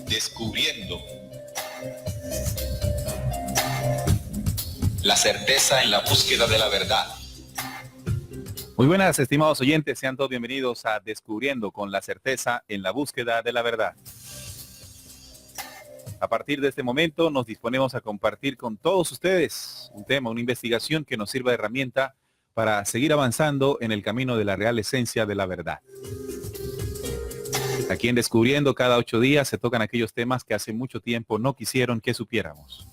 Descubriendo la certeza en la búsqueda de la verdad. Muy buenas, estimados oyentes, sean todos bienvenidos a Descubriendo con la certeza en la búsqueda de la verdad. A partir de este momento nos disponemos a compartir con todos ustedes un tema, una investigación que nos sirva de herramienta para seguir avanzando en el camino de la real esencia de la verdad. Aquí en Descubriendo, cada 8 días se tocan aquellos temas que hace mucho tiempo no quisieron que supiéramos.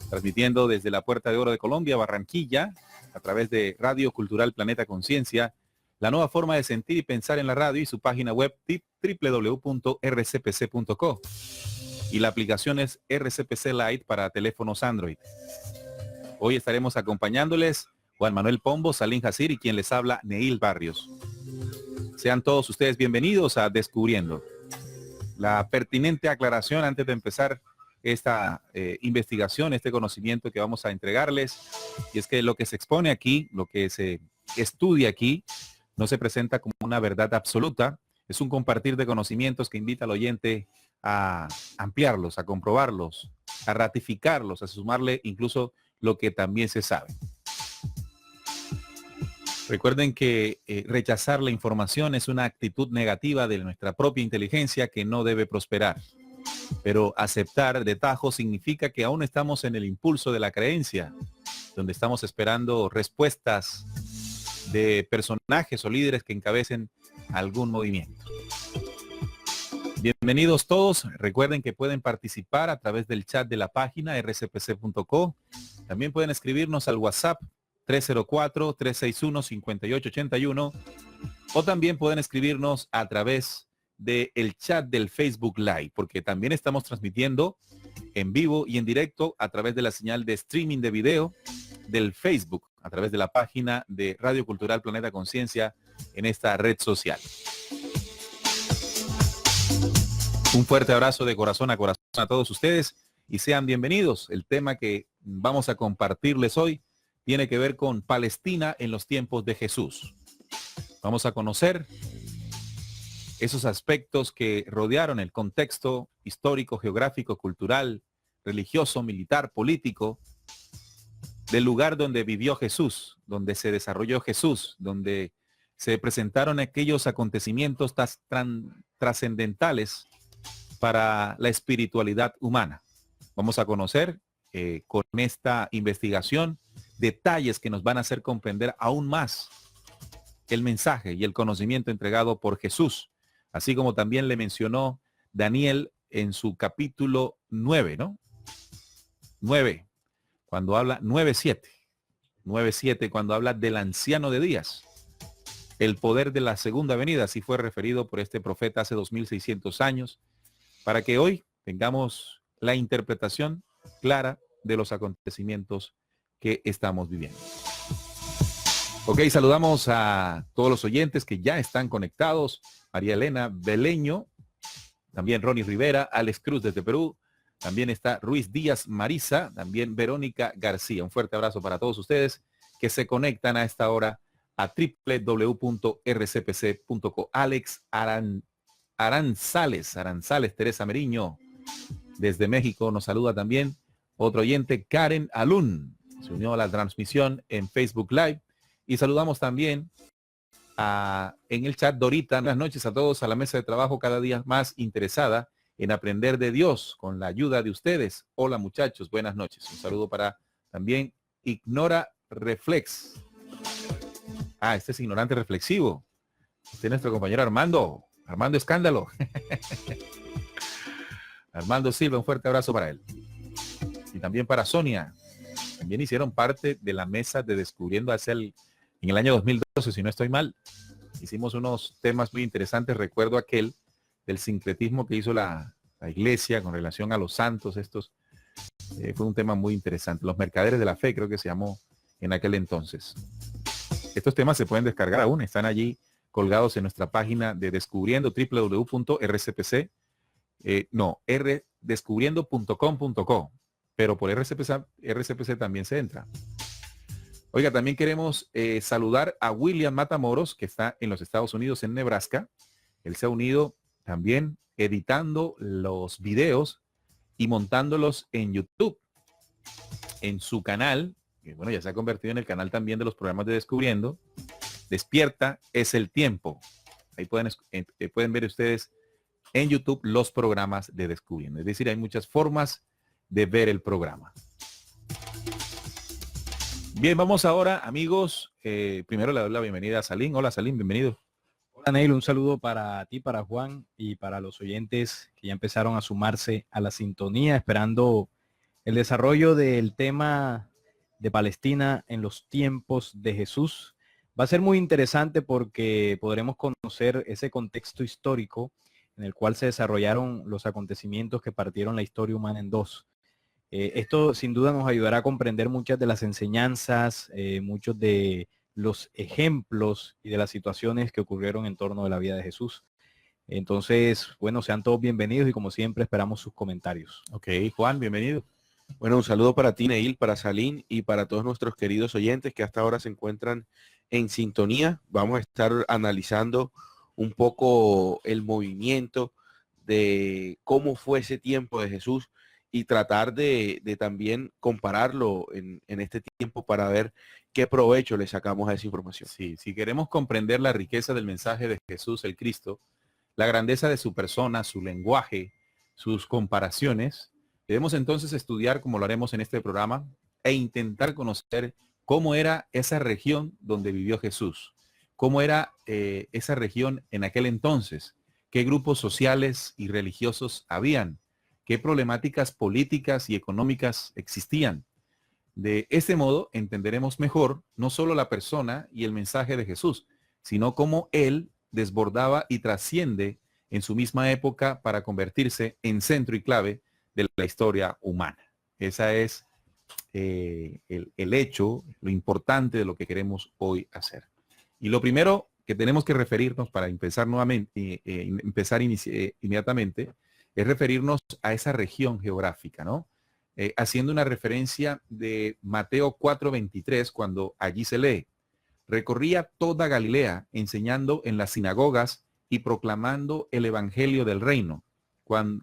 Transmitiendo desde la Puerta de Oro de Colombia, Barranquilla, a través de Radio Cultural Planeta Conciencia, la nueva forma de sentir y pensar en la radio, y su página web www.rcpc.co, y la aplicación es RCPC Lite para teléfonos Android. Hoy estaremos acompañándoles Juan Manuel Pombo, Salín Jacir y quien les habla, Neil Barrios. Sean todos ustedes bienvenidos a Descubriendo. La pertinente aclaración antes de empezar esta investigación, este conocimiento que vamos a entregarles, y es que lo que se expone aquí, lo que se estudia aquí, no se presenta como una verdad absoluta. Es un compartir de conocimientos que invita al oyente a ampliarlos, a comprobarlos, a ratificarlos, a sumarle incluso lo que también se sabe. Recuerden que rechazar la información es una actitud negativa de nuestra propia inteligencia que no debe prosperar. Pero aceptar de tajo significa que aún estamos en el impulso de la creencia, donde estamos esperando respuestas de personajes o líderes que encabecen algún movimiento. Bienvenidos todos. Recuerden que pueden participar a través del chat de la página rcpc.co. También pueden escribirnos al WhatsApp 304-361-5881, o también pueden escribirnos a través del chat del Facebook Live, porque también estamos transmitiendo en vivo y en directo a través de la señal de streaming de video del Facebook, a través de la página de Radio Cultural Planeta Conciencia en esta red social. Un fuerte abrazo de corazón a corazón a todos ustedes y sean bienvenidos. El tema que vamos a compartirles hoy tiene que ver con Palestina en los tiempos de Jesús. Vamos a conocer esos aspectos que rodearon el contexto histórico, geográfico, cultural, religioso, militar, político, del lugar donde vivió Jesús, donde se desarrolló Jesús, donde se presentaron aquellos acontecimientos trascendentales para la espiritualidad humana. Vamos a conocer con esta investigación detalles que nos van a hacer comprender aún más el mensaje y el conocimiento entregado por Jesús, así como también le mencionó Daniel en su capítulo 9, ¿no? 9, cuando habla, 9:7, cuando habla del anciano de días, el poder de la segunda venida, así fue referido por este profeta hace 2600 años, para que hoy tengamos la interpretación clara de los acontecimientos que estamos viviendo. Ok, saludamos a todos los oyentes que ya están conectados. María Elena Beleño, también Ronnie Rivera, Alex Cruz desde Perú, también está Ruiz Díaz Marisa, también Verónica García. Un fuerte abrazo para todos ustedes que se conectan a esta hora a www.rcpc.co. Alex Aranzales, Teresa Meriño, desde México nos saluda también. Otro oyente, Karen Alun, se unió a la transmisión en Facebook Live. Y saludamos también en el chat Dorita. Buenas noches a todos, a la mesa de trabajo cada día más interesada en aprender de Dios con la ayuda de ustedes. Hola muchachos, buenas noches. Un saludo para también Ignora Reflex. Este es Ignorante Reflexivo. Este es nuestro compañero Armando Escándalo. Armando Silva, un fuerte abrazo para él. Y también para Sonia. También hicieron parte de la mesa de Descubriendo en el año 2012, si no estoy mal. Hicimos unos temas muy interesantes. Recuerdo aquel del sincretismo que hizo la iglesia con relación a los santos. Fue un tema muy interesante. Los mercaderes de la fe, creo que se llamó en aquel entonces. Estos temas se pueden descargar aún. Están allí colgados en nuestra página de Descubriendo, www.rcpc. Descubriendo.com.co. Pero por RCPC también se entra. Oiga, también queremos saludar a William Matamoros, que está en los Estados Unidos, en Nebraska. Él se ha unido también editando los videos y montándolos en YouTube, en su canal, que bueno, ya se ha convertido en el canal también de los programas de Descubriendo. Despierta es el tiempo. Ahí pueden ver ustedes en YouTube los programas de Descubriendo. Es decir, hay muchas formas de ver el programa. Bien, vamos ahora, amigos. Primero le doy la bienvenida a Salim. Hola, Salim, bienvenido. Hola, Neil, un saludo para ti, para Juan y para los oyentes que ya empezaron a sumarse a la sintonía, esperando el desarrollo del tema de Palestina en los tiempos de Jesús. Va a ser muy interesante porque podremos conocer ese contexto histórico en el cual se desarrollaron los acontecimientos que partieron la historia humana en dos. Esto sin duda nos ayudará a comprender muchas de las enseñanzas, muchos de los ejemplos y de las situaciones que ocurrieron en torno de la vida de Jesús. Entonces, bueno, sean todos bienvenidos y como siempre esperamos sus comentarios. Ok, Juan, bienvenido. Bueno, un saludo para ti, Neil, para Salim y para todos nuestros queridos oyentes que hasta ahora se encuentran en sintonía. Vamos a estar analizando un poco el movimiento de cómo fue ese tiempo de Jesús y tratar de también compararlo en este tiempo para ver qué provecho le sacamos a esa información. Sí, si queremos comprender la riqueza del mensaje de Jesús el Cristo, la grandeza de su persona, su lenguaje, sus comparaciones, debemos entonces estudiar, como lo haremos en este programa, e intentar conocer cómo era esa región donde vivió Jesús, cómo era esa región en aquel entonces, qué grupos sociales y religiosos habían, qué problemáticas políticas y económicas existían. De este modo entenderemos mejor no solo la persona y el mensaje de Jesús, sino cómo él desbordaba y trasciende en su misma época para convertirse en centro y clave de la historia humana. Esa es el hecho, lo importante de lo que queremos hoy hacer. Y lo primero que tenemos que referirnos para empezar nuevamente, inmediatamente, es referirnos a esa región geográfica, ¿no? Haciendo una referencia de Mateo 4:23, cuando allí se lee: recorría toda Galilea, enseñando en las sinagogas y proclamando el evangelio del reino,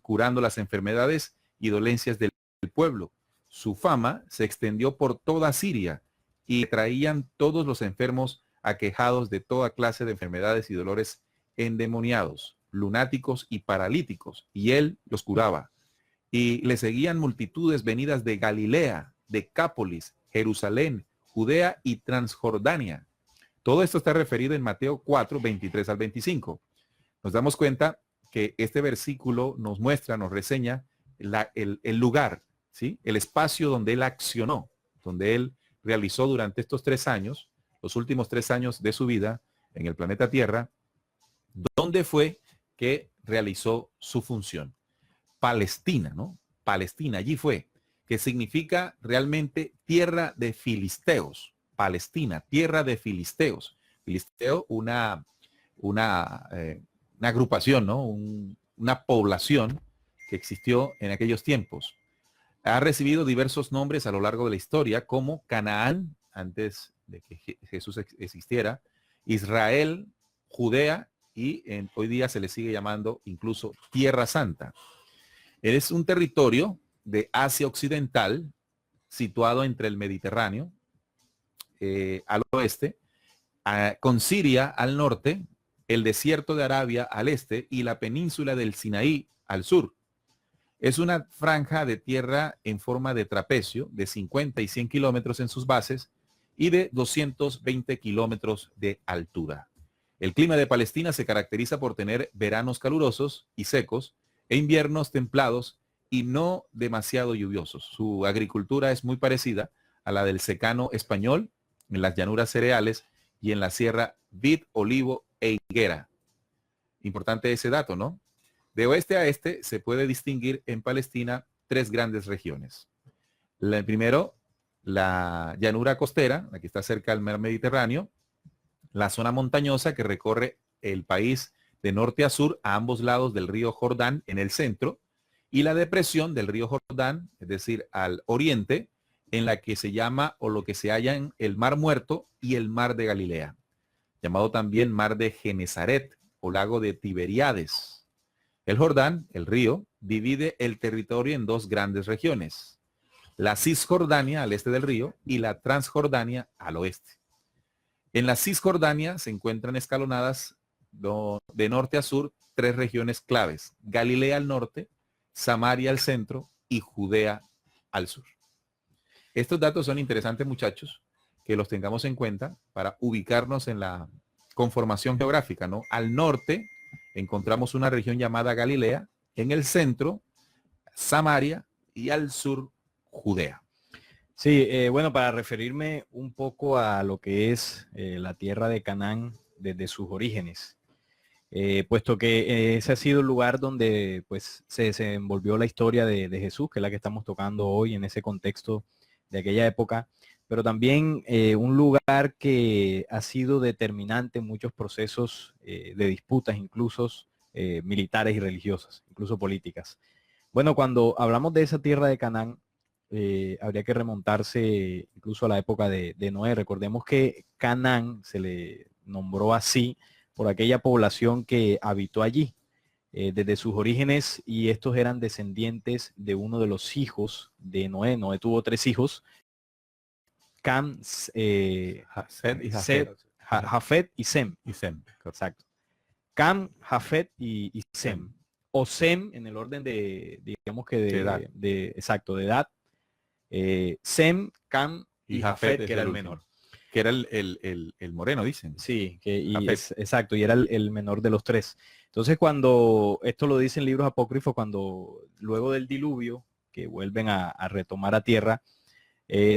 curando las enfermedades y dolencias del pueblo. Su fama se extendió por toda Siria y traían todos los enfermos aquejados de toda clase de enfermedades y dolores, endemoniados, lunáticos y paralíticos, y él los curaba. Y le seguían multitudes venidas de Galilea, Decápolis, Jerusalén, Judea y Transjordania. Todo esto está referido en Mateo 4:23 al 25. Nos damos cuenta que este versículo nos muestra, nos reseña el lugar, ¿sí? El espacio donde él accionó, donde él realizó durante estos 3 años, los últimos 3 años de su vida en el planeta Tierra, donde fue que realizó su función. Palestina, ¿no? Palestina, allí fue, que significa realmente tierra de filisteos. Palestina, tierra de filisteos. Filisteo, una agrupación, ¿no? Una población que existió en aquellos tiempos. Ha recibido diversos nombres a lo largo de la historia, como Canaán, antes de que Jesús existiera, Israel, Judea, y hoy día se le sigue llamando incluso Tierra Santa. Es un territorio de Asia Occidental, situado entre el Mediterráneo al oeste, con Siria al norte, el desierto de Arabia al este y la península del Sinaí al sur. Es una franja de tierra en forma de trapecio de 50 y 100 kilómetros en sus bases y de 220 kilómetros de altura. El clima de Palestina se caracteriza por tener veranos calurosos y secos e inviernos templados y no demasiado lluviosos. Su agricultura es muy parecida a la del secano español, en las llanuras cereales y en la sierra vid, olivo e higuera. Importante ese dato, ¿no? De oeste a este se puede distinguir en Palestina 3 grandes regiones. Primero, la llanura costera, la que está cerca del mar Mediterráneo, la zona montañosa que recorre el país de norte a sur a ambos lados del río Jordán en el centro, y la depresión del río Jordán, es decir, al oriente, en la que se llama o lo que se halla en el Mar Muerto y el Mar de Galilea, llamado también Mar de Genesaret o Lago de Tiberíades. El Jordán, el río, divide el territorio en dos grandes regiones, la Cisjordania al este del río y la Transjordania al oeste. En la Cisjordania se encuentran escalonadas de norte a sur 3 regiones claves, Galilea al norte, Samaria al centro y Judea al sur. Estos datos son interesantes, muchachos, que los tengamos en cuenta para ubicarnos en la conformación geográfica, ¿no? Al norte encontramos una región llamada Galilea, en el centro Samaria y al sur Judea. Sí, bueno, para referirme un poco a lo que es la tierra de Canaán desde sus orígenes, puesto que ese ha sido el lugar donde pues se desenvolvió la historia de Jesús, que es la que estamos tocando hoy en ese contexto de aquella época, pero también un lugar que ha sido determinante en muchos procesos de disputas, incluso militares y religiosas, incluso políticas. Bueno, cuando hablamos de esa tierra de Canaán, habría que remontarse incluso a la época de Noé. Recordemos que Canaán se le nombró así por aquella población que habitó allí desde sus orígenes, y estos eran descendientes de uno de los hijos de Noé. Noé tuvo 3 hijos, Cam, Jafet y Sem. Exacto. Cam, Jafet y Sem. O Sem en el orden de, digamos que de edad. Exacto, de edad. Sem, Cam y Jafet, que era el menor. Que era el moreno, dicen. Sí, exacto, y era el menor de los 3. Entonces, cuando esto lo dicen libros apócrifos, cuando luego del diluvio, que vuelven a retomar a tierra,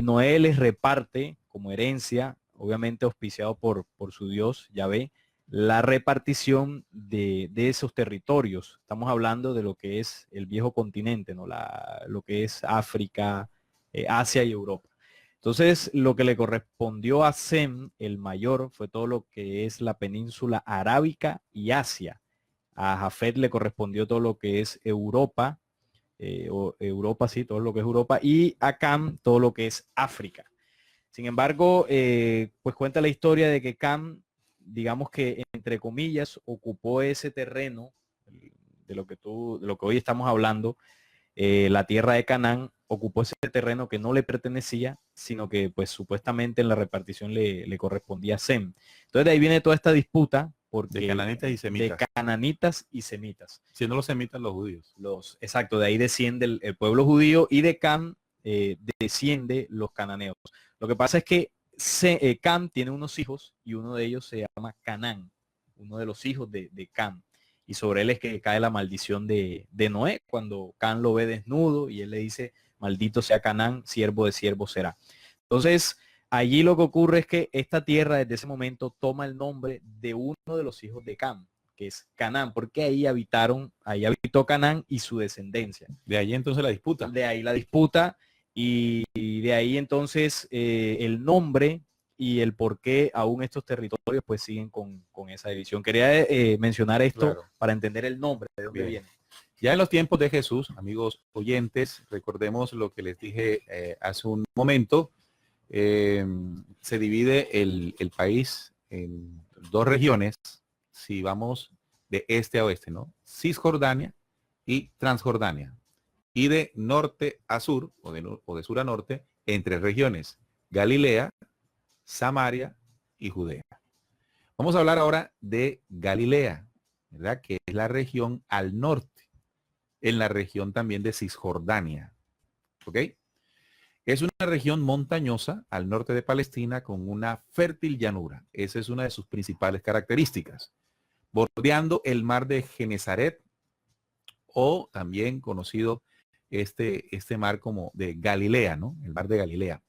Noé les reparte como herencia, obviamente auspiciado por su Dios, Yahvé, la repartición de esos territorios. Estamos hablando de lo que es el viejo continente, ¿no? Lo que es África, Asia y Europa. Entonces, lo que le correspondió a Sem, el mayor, fue todo lo que es la península arábica y Asia. A Jafet le correspondió todo lo que es Europa, todo lo que es Europa, y a Cam todo lo que es África. Sin embargo, pues cuenta la historia de que Cam, digamos que entre comillas, ocupó ese terreno de lo que hoy estamos hablando, la tierra de Canaán, ocupó ese terreno que no le pertenecía, sino que pues supuestamente en la repartición le correspondía a Sem. Entonces de ahí viene toda esta disputa porque de cananitas y semitas. De cananitas y semitas. Siendo los semitas los judíos. Exacto, de ahí desciende el pueblo judío, y de Cam desciende los cananeos. Lo que pasa es que Cam tiene unos hijos y uno de ellos se llama Canaán, uno de los hijos de Cam. Y sobre él es que cae la maldición de Noé, cuando Cam lo ve desnudo y él le dice, maldito sea Canaán, siervo de siervo será. Entonces, allí lo que ocurre es que esta tierra desde ese momento toma el nombre de uno de los hijos de Cam, que es Canaán, porque ahí habitó Canaán y su descendencia. De ahí entonces la disputa. De ahí la disputa, y de ahí entonces el nombre y el por qué aún estos territorios pues siguen con esa división. Quería mencionar esto, claro, para entender el nombre, de dónde viene. Ya en los tiempos de Jesús, amigos oyentes, recordemos lo que les dije hace un momento, se divide el país en 2 regiones, si vamos de este a oeste, ¿no? Cisjordania y Transjordania. Y de norte a sur, o de sur a norte, en 3 regiones, Galilea, Samaria y Judea. Vamos a hablar ahora de Galilea, ¿verdad? Que es la región al norte, en la región también de Cisjordania. ¿Ok? Es una región montañosa al norte de Palestina con una fértil llanura. Esa es una de sus principales características. Bordeando el mar de Genesaret, o también conocido este mar como de Galilea, ¿no? El mar de Galilea.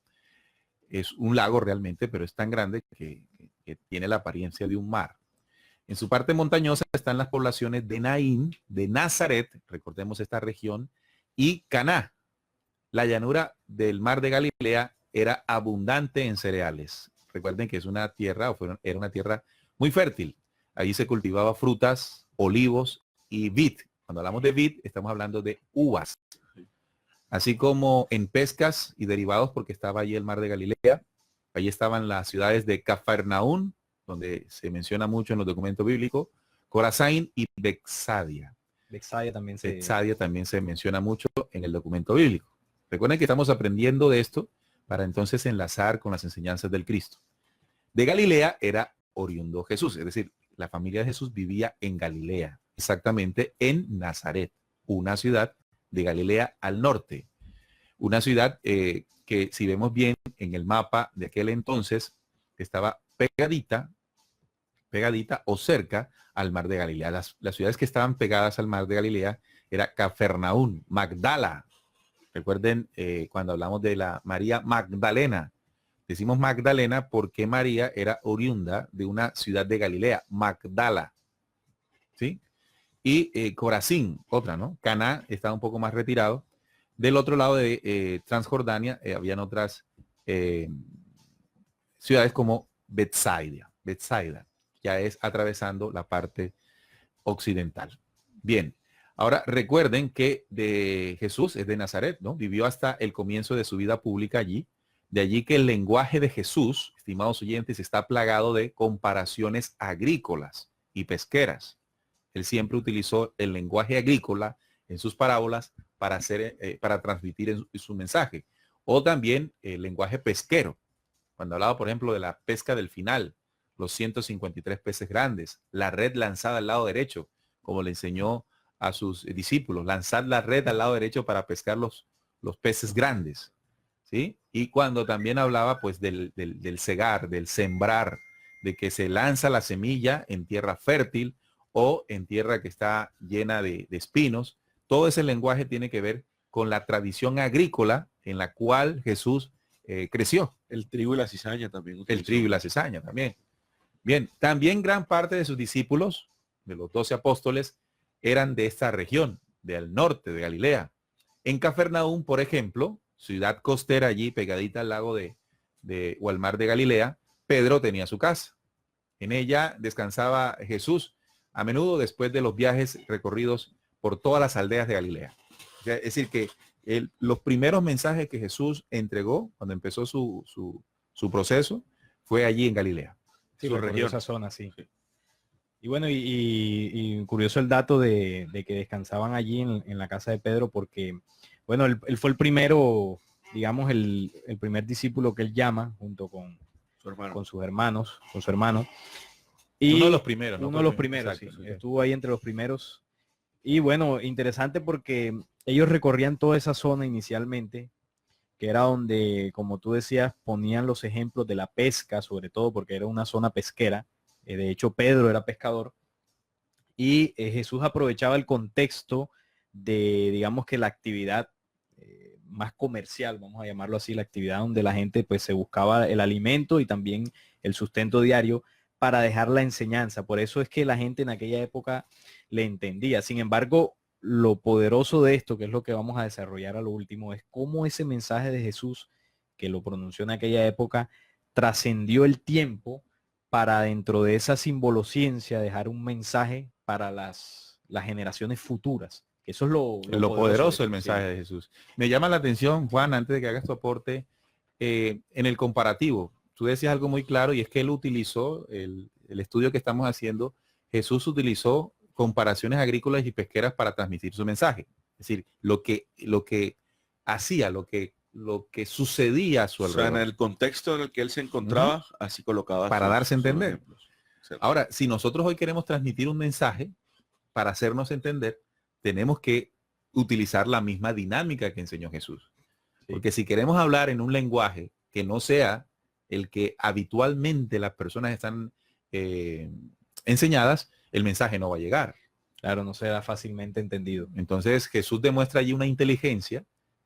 Es un lago realmente, pero es tan grande que tiene la apariencia de un mar. En su parte montañosa están las poblaciones de Naín, de Nazaret, recordemos esta región, y Caná. La llanura del mar de Galilea era abundante en cereales. Recuerden que es una tierra, era una tierra muy fértil. Allí se cultivaba frutas, olivos y vid. Cuando hablamos de vid, estamos hablando de uvas. Así como en pescas y derivados, porque estaba allí el mar de Galilea. Allí estaban las ciudades de Cafarnaún, donde se menciona mucho en los documentos bíblicos, Corazín y Bexadia. Betsaida también se menciona mucho en el documento bíblico. Recuerden que estamos aprendiendo de esto para entonces enlazar con las enseñanzas del Cristo. De Galilea era oriundo Jesús, es decir, la familia de Jesús vivía en Galilea, exactamente en Nazaret, una ciudad de Galilea al norte. Una ciudad que si vemos bien en el mapa de aquel entonces, estaba pegadita o cerca al mar de Galilea. Las ciudades que estaban pegadas al mar de Galilea era Cafarnaún, Magdala. Recuerden cuando hablamos de la María Magdalena. Decimos Magdalena porque María era oriunda de una ciudad de Galilea, Magdala. ¿Sí? Y Corazín, otra, ¿no? Caná estaba un poco más retirado. Del otro lado de Transjordania habían otras ciudades como Betsaida, ya es atravesando la parte occidental. Bien, ahora recuerden que de Jesús es de Nazaret, ¿no? Vivió hasta el comienzo de su vida pública allí. De allí que el lenguaje de Jesús, estimados oyentes, está plagado de comparaciones agrícolas y pesqueras. Él siempre utilizó el lenguaje agrícola en sus parábolas para transmitir su mensaje. O también el lenguaje pesquero. Cuando hablaba, por ejemplo, de la pesca del final, los 153 peces grandes, la red lanzada al lado derecho, como le enseñó a sus discípulos, lanzar la red al lado derecho para pescar los peces grandes. ¿Sí? Y cuando también hablaba pues del cegar, del sembrar, de que se lanza la semilla en tierra fértil o en tierra que está llena de espinos, todo ese lenguaje tiene que ver con la tradición agrícola en la cual Jesús creció. El trigo y la cizaña también. El trigo y la cizaña también. Bien, también gran parte de sus discípulos, de los 12 apóstoles, eran de esta región, del norte de Galilea. En Cafarnaún, por ejemplo, ciudad costera allí pegadita al lago o al mar de Galilea, Pedro tenía su casa. En ella descansaba Jesús a menudo después de los viajes recorridos por todas las aldeas de Galilea. O sea, es decir, que los primeros mensajes que Jesús entregó cuando empezó su proceso fue allí en Galilea. Sí, su región. Esa zona, sí. Y bueno, y curioso el dato de que descansaban allí en la casa de Pedro porque, bueno, él fue el primero, digamos, el primer discípulo que él llama junto con sus hermanos, con su hermano. Y uno de los primeros, ¿no? Uno de los primeros, exacto, sí. Estuvo ahí entre los primeros. Y bueno, interesante porque ellos recorrían toda esa zona inicialmente, que era donde, como tú decías, ponían los ejemplos de la pesca, sobre todo porque era una zona pesquera. De hecho, Pedro era pescador. Y Jesús aprovechaba el contexto de, digamos que la actividad más comercial, vamos a llamarlo así, la actividad donde la gente pues se buscaba el alimento y también el sustento diario para dejar la enseñanza. Por eso es que la gente en aquella época le entendía. Sin embargo, lo poderoso de esto, que es lo que vamos a desarrollar a lo último, es cómo ese mensaje de Jesús, que lo pronunció en aquella época, trascendió el tiempo para dentro de esa simbolociencia dejar un mensaje para las generaciones futuras. Eso es lo poderoso del mensaje de Jesús. Me llama la atención, Juan, antes de que hagas tu aporte, en el comparativo. Tú decías algo muy claro y es que él utilizó, el estudio que estamos haciendo, Jesús utilizó comparaciones agrícolas y pesqueras para transmitir su mensaje. Es decir, lo que hacía, lo que sucedía a su alrededor. O sea, en el contexto en el que él se encontraba, así colocaba. Para darse a entender. Ahora, si nosotros hoy queremos transmitir un mensaje para hacernos entender, tenemos que utilizar la misma dinámica que enseñó Jesús. Sí. Porque si queremos hablar en un lenguaje que no sea el que habitualmente las personas están enseñadas, el mensaje no va a llegar. Claro, no será fácilmente entendido. Entonces Jesús demuestra allí una inteligencia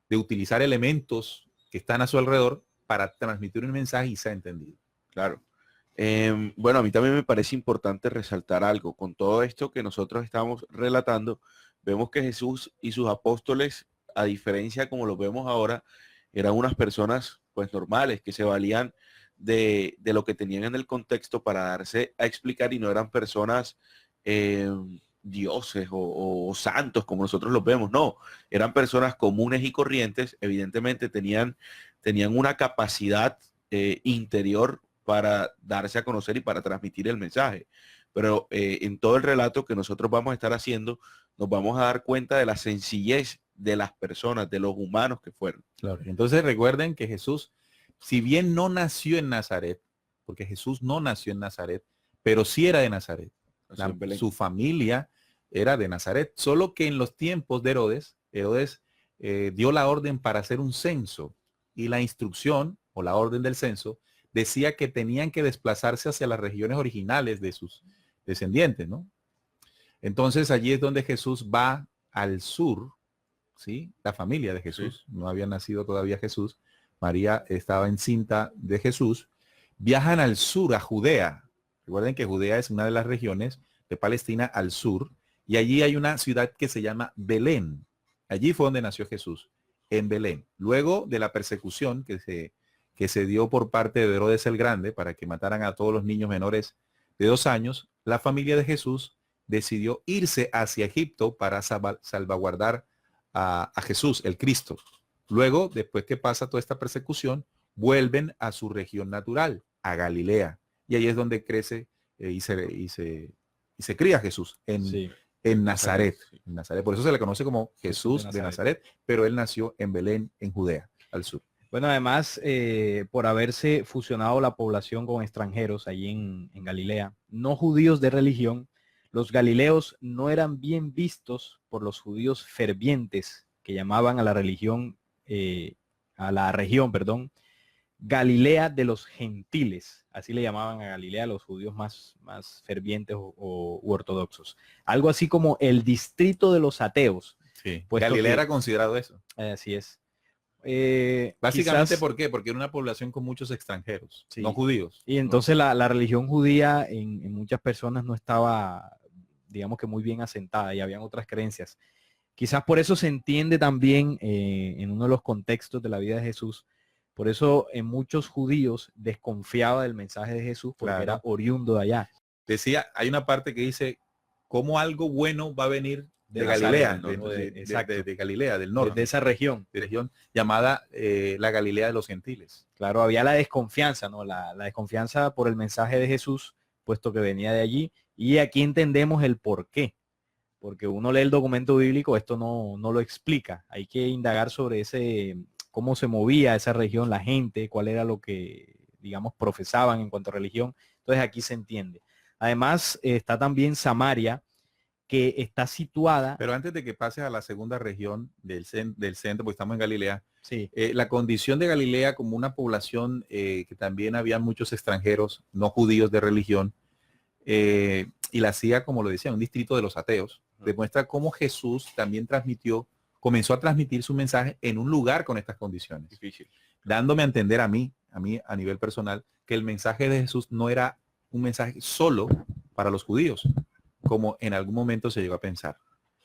de utilizar elementos que están a su alrededor para transmitir un mensaje y sea entendido. Claro. Bueno, a mí también me parece importante resaltar algo. Con todo esto que nosotros estamos relatando, vemos que Jesús y sus apóstoles, a diferencia como lo vemos ahora, eran unas personas pues normales, que se valían de lo que tenían en el contexto para darse a explicar y no eran personas dioses o santos como nosotros los vemos. No, eran personas comunes y corrientes. Evidentemente tenían una capacidad interior para darse a conocer y para transmitir el mensaje. pero en todo el relato que nosotros vamos a estar haciendo, nos vamos a dar cuenta de la sencillez de las personas, de los humanos que fueron. Claro. Entonces recuerden que Jesús, si bien no nació en Nazaret, porque Jesús no nació en Nazaret, pero sí era de Nazaret. Su familia era de Nazaret, solo que en los tiempos de Herodes dio la orden para hacer un censo, y la instrucción o la orden del censo decía que tenían que desplazarse hacia las regiones originales de sus descendientes, ¿no? Entonces allí es donde Jesús va al sur, ¿sí? La familia de Jesús, no había nacido todavía Jesús, María estaba encinta de Jesús, viajan al sur, a Judea. Recuerden que Judea es una de las regiones de Palestina al sur, y allí hay una ciudad que se llama Belén. Allí fue donde nació Jesús, en Belén. Luego de la persecución que se dio por parte de Herodes el Grande para que mataran a todos los niños menores de 2 años, la familia de Jesús decidió irse hacia Egipto para salvaguardar a Jesús, el Cristo. Luego, después que pasa toda esta persecución, vuelven a su región natural, a Galilea. Y ahí es donde crece y se cría Jesús, en Nazaret. En Nazaret. Por eso se le conoce como Jesús de Nazaret, pero él nació en Belén, en Judea, al sur. Bueno, además, por haberse fusionado la población con extranjeros allí en Galilea, no judíos de religión, los galileos no eran bien vistos por los judíos fervientes que llamaban a la región, Galilea de los gentiles. Así le llamaban a Galilea a los judíos más fervientes u ortodoxos. Algo así como el distrito de los ateos. Sí, Galilea era considerado eso. Así es. Básicamente, ¿por qué? Porque era una población con muchos extranjeros, sí, no judíos. Y entonces la religión judía en muchas personas no estaba, digamos que muy bien asentada, y habían otras creencias. Quizás por eso se entiende también en uno de los contextos de la vida de Jesús. Por eso en muchos judíos desconfiaba del mensaje de Jesús, porque era oriundo de allá. Decía, hay una parte que dice, ¿cómo algo bueno va a venir de Galilea, de Galilea, del norte? De esa región. De región llamada la Galilea de los gentiles. Claro, había la desconfianza, ¿no? La desconfianza por el mensaje de Jesús, puesto que venía de allí. Y aquí entendemos el por qué. Porque uno lee el documento bíblico, esto no lo explica. Hay que indagar sobre cómo se movía esa región, la gente, cuál era lo que, digamos, profesaban en cuanto a religión. Entonces aquí se entiende. Además, está también Samaria, que está situada. Pero antes de que pases a la segunda región del centro, porque estamos en Galilea, sí. La condición de Galilea como una población que también había muchos extranjeros, no judíos de religión, y la hacía, como lo decía, un distrito de los ateos, demuestra cómo Jesús también comenzó a transmitir su mensaje en un lugar con estas condiciones. Difícil. Dándome a entender a mí a nivel personal, que el mensaje de Jesús no era un mensaje solo para los judíos, como en algún momento se llegó a pensar.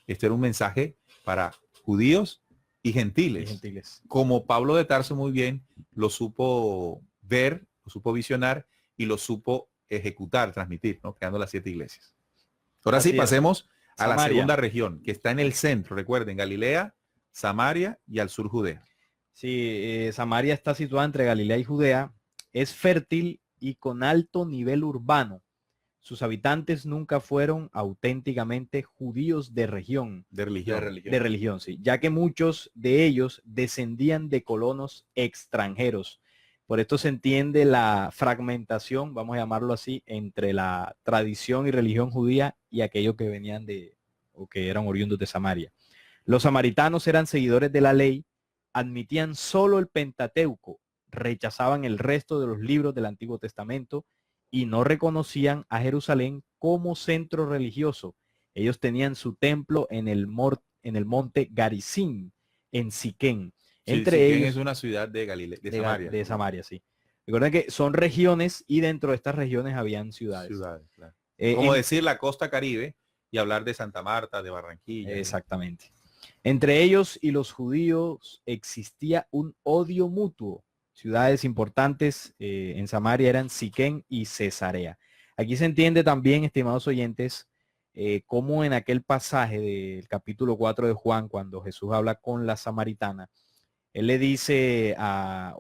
Este era un mensaje para judíos y gentiles. Como Pablo de Tarso muy bien lo supo ver, lo supo visionar y lo supo ejecutar, transmitir, ¿no? Creando las 7 iglesias. Ahora sí, pasemos a la segunda región, que está en el centro. Recuerden, Galilea, Samaria y al sur Judea. Sí, Samaria está situada entre Galilea y Judea. Es fértil y con alto nivel urbano. Sus habitantes nunca fueron auténticamente judíos de religión, sí, ya que muchos de ellos descendían de colonos extranjeros. Por esto se entiende la fragmentación, vamos a llamarlo así, entre la tradición y religión judía y aquellos que venían o que eran oriundos de Samaria. Los samaritanos eran seguidores de la ley, admitían solo el Pentateuco, rechazaban el resto de los libros del Antiguo Testamento y no reconocían a Jerusalén como centro religioso. Ellos tenían su templo en el monte Garizim, en Siquén. Entre ellos es una ciudad de Galilea, de Samaria, sí. Recuerden que son regiones y dentro de estas regiones habían ciudades. Claro. Como decir la costa Caribe y hablar de Santa Marta, de Barranquilla. Exactamente. Entre ellos y los judíos existía un odio mutuo. Ciudades importantes en Samaria eran Siquén y Cesarea. Aquí se entiende también, estimados oyentes, cómo en aquel pasaje del capítulo 4 de Juan, cuando Jesús habla con la samaritana, él le dice la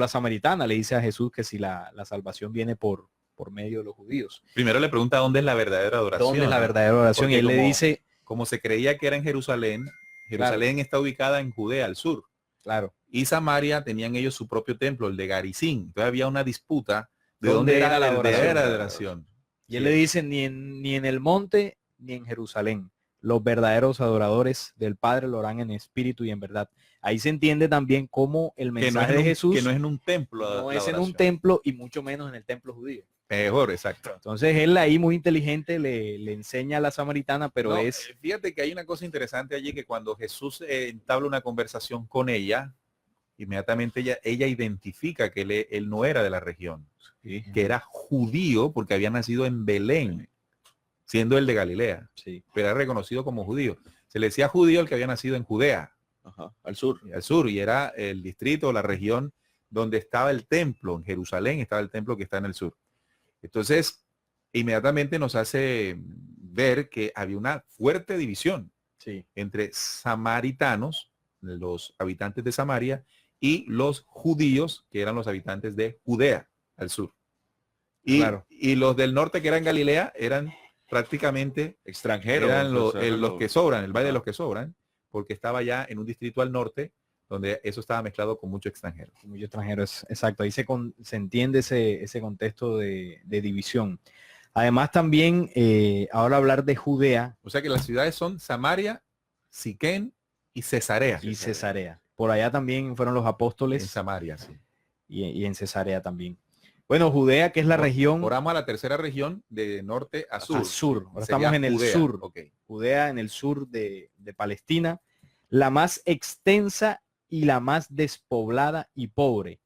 samaritana le dice a Jesús que si la salvación viene por por medio de los judíos. Primero le pregunta dónde es la verdadera adoración. ¿Dónde es la verdadera adoración? Porque Y él le como- dice, Como se creía que era en Jerusalén, Jerusalén está ubicada en Judea, al sur. claro, Y Samaria tenían ellos su propio templo, el de Garizim. Entonces había una disputa de ¿Dónde dónde era era la la verdadera adoración? adoración. y él le dice, ni en el monte, ni en Jerusalén. Los verdaderos adoradores del Padre lo harán en espíritu y en verdad. Ahí se entiende también cómo el Que no, mensaje es en de un, Jesús que no es en un templo. no la es en un adoración. templo y mucho menos en el templo judío. Mejor, exacto. Entonces él ahí muy inteligente le enseña a la samaritana, pero No, es fíjate que hay una cosa interesante allí, que cuando Jesús entabla una conversación con ella, inmediatamente ella identifica que él no era de la región, que era judío porque había nacido en Belén, siendo él de Galilea, sí, pero era reconocido como judío. Se le decía judío el que había nacido en Judea, Al sur. al sur, y era el distrito, la región donde estaba el templo. En Jerusalén estaba el templo que está en el sur. Entonces, inmediatamente nos hace ver que había una fuerte división sí, entre samaritanos, los habitantes de Samaria, y los judíos, que eran los habitantes de Judea, al sur. Y, Claro. y los del norte, que eran Galilea, eran prácticamente Extranjero. eran entonces, los que sobran, el valle de los que sobran, porque estaba ya en un distrito al norte, donde eso estaba mezclado con mucho extranjero. muy extranjero, es exacto. Ahí se entiende ese contexto de división. Además también, ahora hablar de Judea O sea que las ciudades son Samaria, Siquén y Cesarea. y Cesarea. Por allá también fueron los En apóstoles Samaria, sí. y en Cesarea también. Bueno, Judea, que es la región Oramos a la tercera región de norte a sur. al sur. Ahora Sería estamos en el Judea. sur. Ok. Judea en el sur de Palestina, la más extensa y la más despoblada y pobre.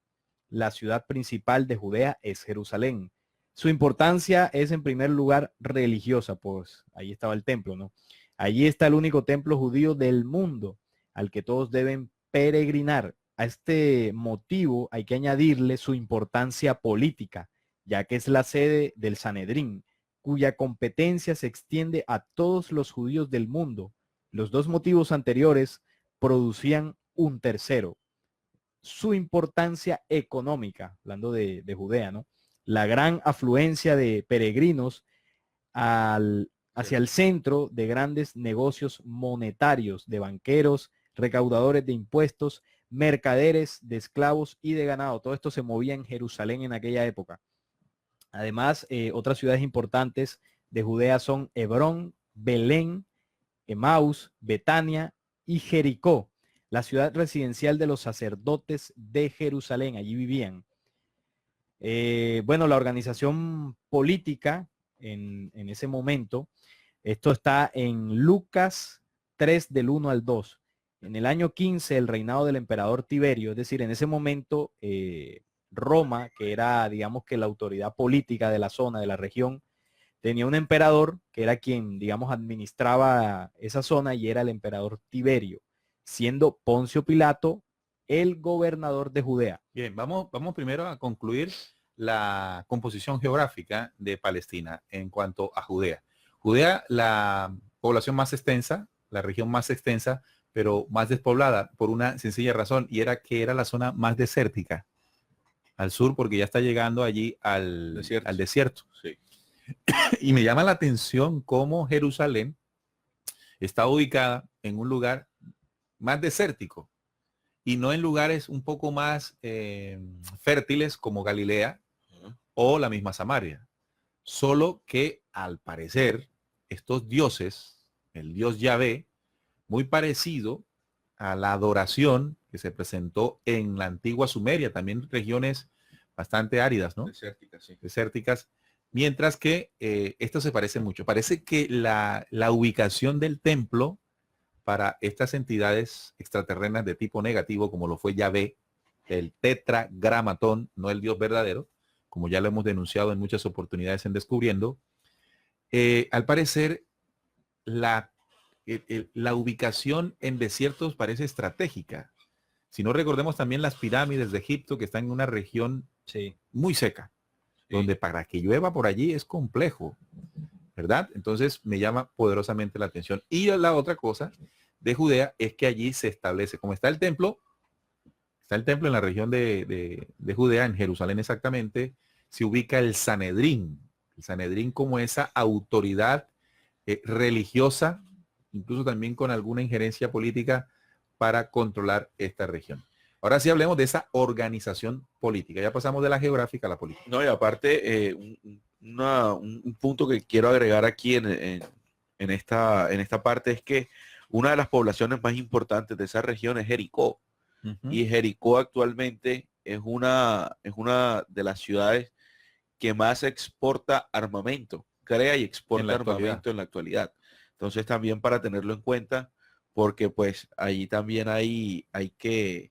La ciudad principal de Judea es Jerusalén. Su importancia es en primer lugar religiosa, pues ahí estaba el templo, ¿no? Allí está el único templo judío del mundo al que todos deben peregrinar. A este motivo hay que añadirle su importancia política, ya que es la sede del Sanedrín, cuya competencia se extiende a todos los judíos del mundo. Los dos motivos anteriores producían un tercero. Su importancia económica, hablando de Judea, ¿no? La gran afluencia de peregrinos hacia el centro de grandes negocios monetarios, de banqueros, recaudadores de impuestos, mercaderes de esclavos y de ganado. Todo esto se movía en Jerusalén en aquella época. Además, otras ciudades importantes de Judea son Hebrón, Belén, Emaús, Betania y Jericó, la ciudad residencial de los sacerdotes de Jerusalén. Allí vivían. Bueno, la organización política en ese momento, esto está en Lucas 3 del 1 al 2. En el año 15, el reinado del emperador Tiberio, es decir, en ese momento Roma, que era, digamos, que la autoridad política de la zona, de la región, tenía un emperador que era quien, digamos, administraba esa zona, y era el emperador Tiberio, siendo Poncio Pilato el gobernador de Judea. Bien, vamos primero a concluir la composición geográfica de Palestina en cuanto a Judea. Judea, la población más extensa, la región más extensa, pero más despoblada por una sencilla razón, y era que era la zona más desértica al sur, porque ya está llegando allí al desierto. Sí. Y me llama la atención cómo Jerusalén está ubicada en un lugar más desértico y no en lugares un poco más fértiles como Galilea o la misma Samaria. Solo que al parecer estos dioses, el dios Yahvé, muy parecido a la adoración que se presentó en la antigua Sumeria, también regiones bastante áridas, ¿no? Desértica, sí. Desérticas, mientras que esto se parece mucho. Parece que la ubicación del templo para estas entidades extraterrenas de tipo negativo, como lo fue Yahvé, el tetragramatón, no el Dios verdadero, como ya lo hemos denunciado en muchas oportunidades en Descubriendo, al parecer la ubicación en desiertos parece estratégica. Si no, recordemos también las pirámides de Egipto, que están en una región muy seca, donde para que llueva por allí es complejo, ¿verdad? Entonces me llama poderosamente la atención. Y la otra cosa de Judea es que allí se establece, como está el templo en la región de Judea, en Jerusalén exactamente, se ubica el Sanedrín. El Sanedrín como esa autoridad religiosa, incluso también con alguna injerencia política para controlar esta región. Ahora sí hablemos de esa organización política. Ya pasamos de la geográfica a la política. No, y aparte, un punto que quiero agregar aquí en esta parte es que una de las poblaciones más importantes de esa región es Jericó. Y Jericó actualmente es una de las ciudades que más exporta armamento, crea y exporta armamento en la actualidad. Entonces también para tenerlo en cuenta, porque pues allí también hay que